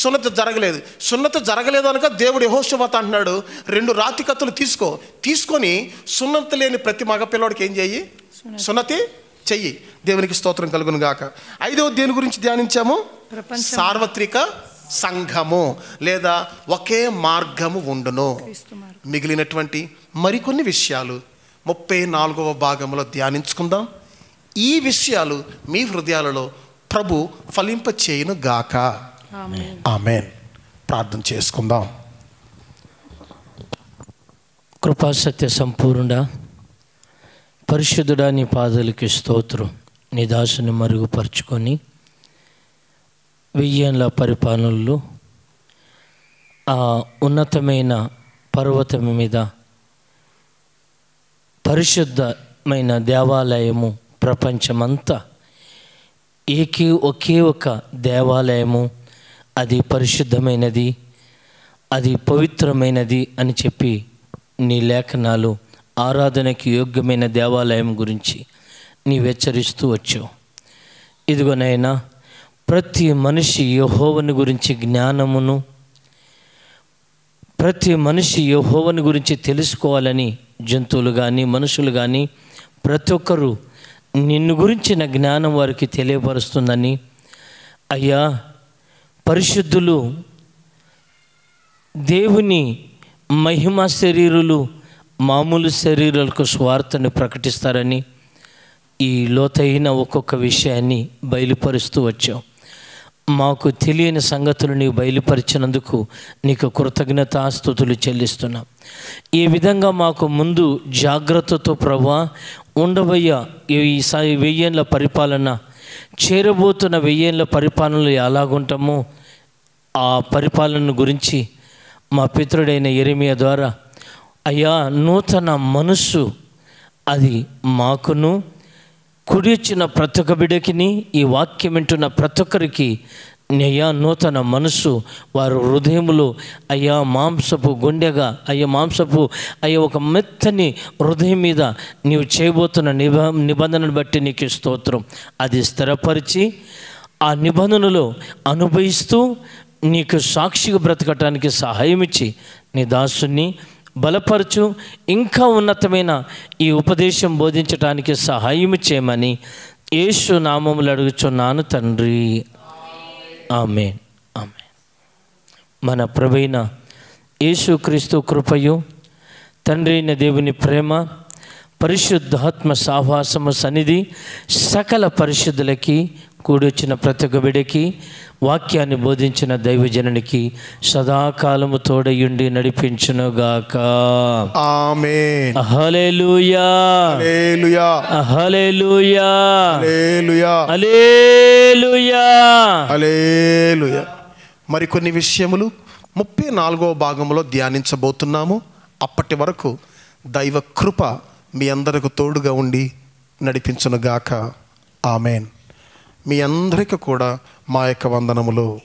[SPEAKER 1] సున్నతి జరగలేదు. సున్నతి జరగలేదు అనక దేవుడు యెహోషువతో అంటున్నాడు, 2 రాతి కత్తులు తీసుకొని సున్నతి లేని ప్రతి మగ పిల్లవాడికి ఏం చెయ్యి? సున్నతి చెయ్యి. దేవునికి స్తోత్రం కలుగును గాక. 5వ దేని గురించి ధ్యానించాము? సార్వత్రిక సంఘము లేదా ఒకే మార్గము ఉండును. మిగిలినటువంటి మరికొన్ని విషయాలు 34వ భాగంలో ధ్యానించుకుందాం. ఈ విషయాలు మీ హృదయాలలో ప్రభు ఫలింప చేయును గాక. ఆమేన్. ప్రార్థన చేసుకుందాం.
[SPEAKER 2] కృపా సత్య సంపూర్ణ పరిశుద్ధుడా, నీ పాదాలకి స్తోత్రం. నీ దాసుని మరుగుపరుచుకొని 1000 ఏళ్ల పరిపాలనలో ఆ ఉన్నతమైన పర్వతం మీద పరిశుద్ధమైన దేవాలయము, ప్రపంచమంతా ఒకే ఒక దేవాలయము, అది పరిశుద్ధమైనది, అది పవిత్రమైనది అని చెప్పి నీ లేఖనాలు ఆరాధనకి యోగ్యమైన దేవాలయం గురించి నీవు హెచ్చరిస్తూ వచ్చావు. ఇదిగోనైనా ప్రతి మనిషి యెహోవాను గురించి జ్ఞానమును, ప్రతి మనిషి యెహోవాను గురించి తెలుసుకోవాలని జంతువులు కానీ మనుషులు కానీ ప్రతి ఒక్కరూ నిన్ను గురించిన జ్ఞానం వారికి తెలియపరుస్తుందని, అయ్యా పరిశుద్ధులు దేవుని మహిమా శరీరులు మామూలు శరీరాలకు స్వార్థను ప్రకటిస్తారని ఈ లోతైన ఒక్కొక్క విషయాన్ని బయలుపరుస్తూ వచ్చావు. మాకు తెలియని సంగతులు నీవు బయలుపరిచినందుకు నీకు కృతజ్ఞతాస్తుతులు చెల్లిస్తున్నాం. ఈ విధంగా మాకు ముందు జాగ్రత్తతో ప్రభువా ఉండబోయే ఈ 1000 ఏళ్ల పరిపాలన, చేరబోతున్న 1000 ఏళ్ల పరిపాలనలో ఎలాగుంటామో ఆ పరిపాలన గురించి మా పితరుడైన యెరెమీయా ద్వారా అయ్యా నూతన మనస్సు అది మాకును, కుడి వచ్చిన ప్రతి ఒక్క బిడ్డకిని, ఈ వాక్యం వింటున్న ప్రతి ఒక్కరికి అయ్యా నూతన మనసు వారి హృదయములో అయ్యా మాంసపు గుండెగా అయ్యా మాంసపు అయ్యా ఒక మెత్తని హృదయం మీద నీవు చేయబోతున్న నిబంధనను బట్టి నీకు స్తోత్రం. అది స్థిరపరిచి ఆ నిబంధనలో అనుభవిస్తూ నీకు సాక్షిగా బ్రతకటానికి సహాయం ఇచ్చి నీ దాసుని బలపరచు. ఇంకా ఉన్నతమైన ఈ ఉపదేశం బోధించడానికి సహాయం చేయమని యేసు నామములో అడుగుచున్నాను తండ్రి. ఆమేన్. ఆమేన్. మన ప్రభువైన యేసుక్రీస్తు కృపయు తండ్రి అయిన దేవుని ప్రేమ పరిశుద్ధాత్మ సహవాసము సన్నిధి సకల పరిశుద్ధులకి కూడొచ్చిన ప్రతి ఒక్క బిడ్డకి వాక్యాన్ని బోధించిన దైవజనునికి సదాకాలము తోడయుండి నడిపించునుగాక.
[SPEAKER 1] ఆమేన్.
[SPEAKER 2] హల్లెలూయా
[SPEAKER 1] హల్లెలూయా
[SPEAKER 2] హల్లెలూయా
[SPEAKER 1] హల్లెలూయా
[SPEAKER 2] హల్లెలూయా
[SPEAKER 1] హల్లెలూయా. మరికొన్ని విషయములు 34వ భాగంలో ధ్యానించబోతున్నాము. అప్పటి వరకు దైవ కృప మీ అందరికి తోడుగా ఉండి నడిపించునుగాక. ఆమేన్. మీ అందరికీ కూడా మా యొక్క వందనములు.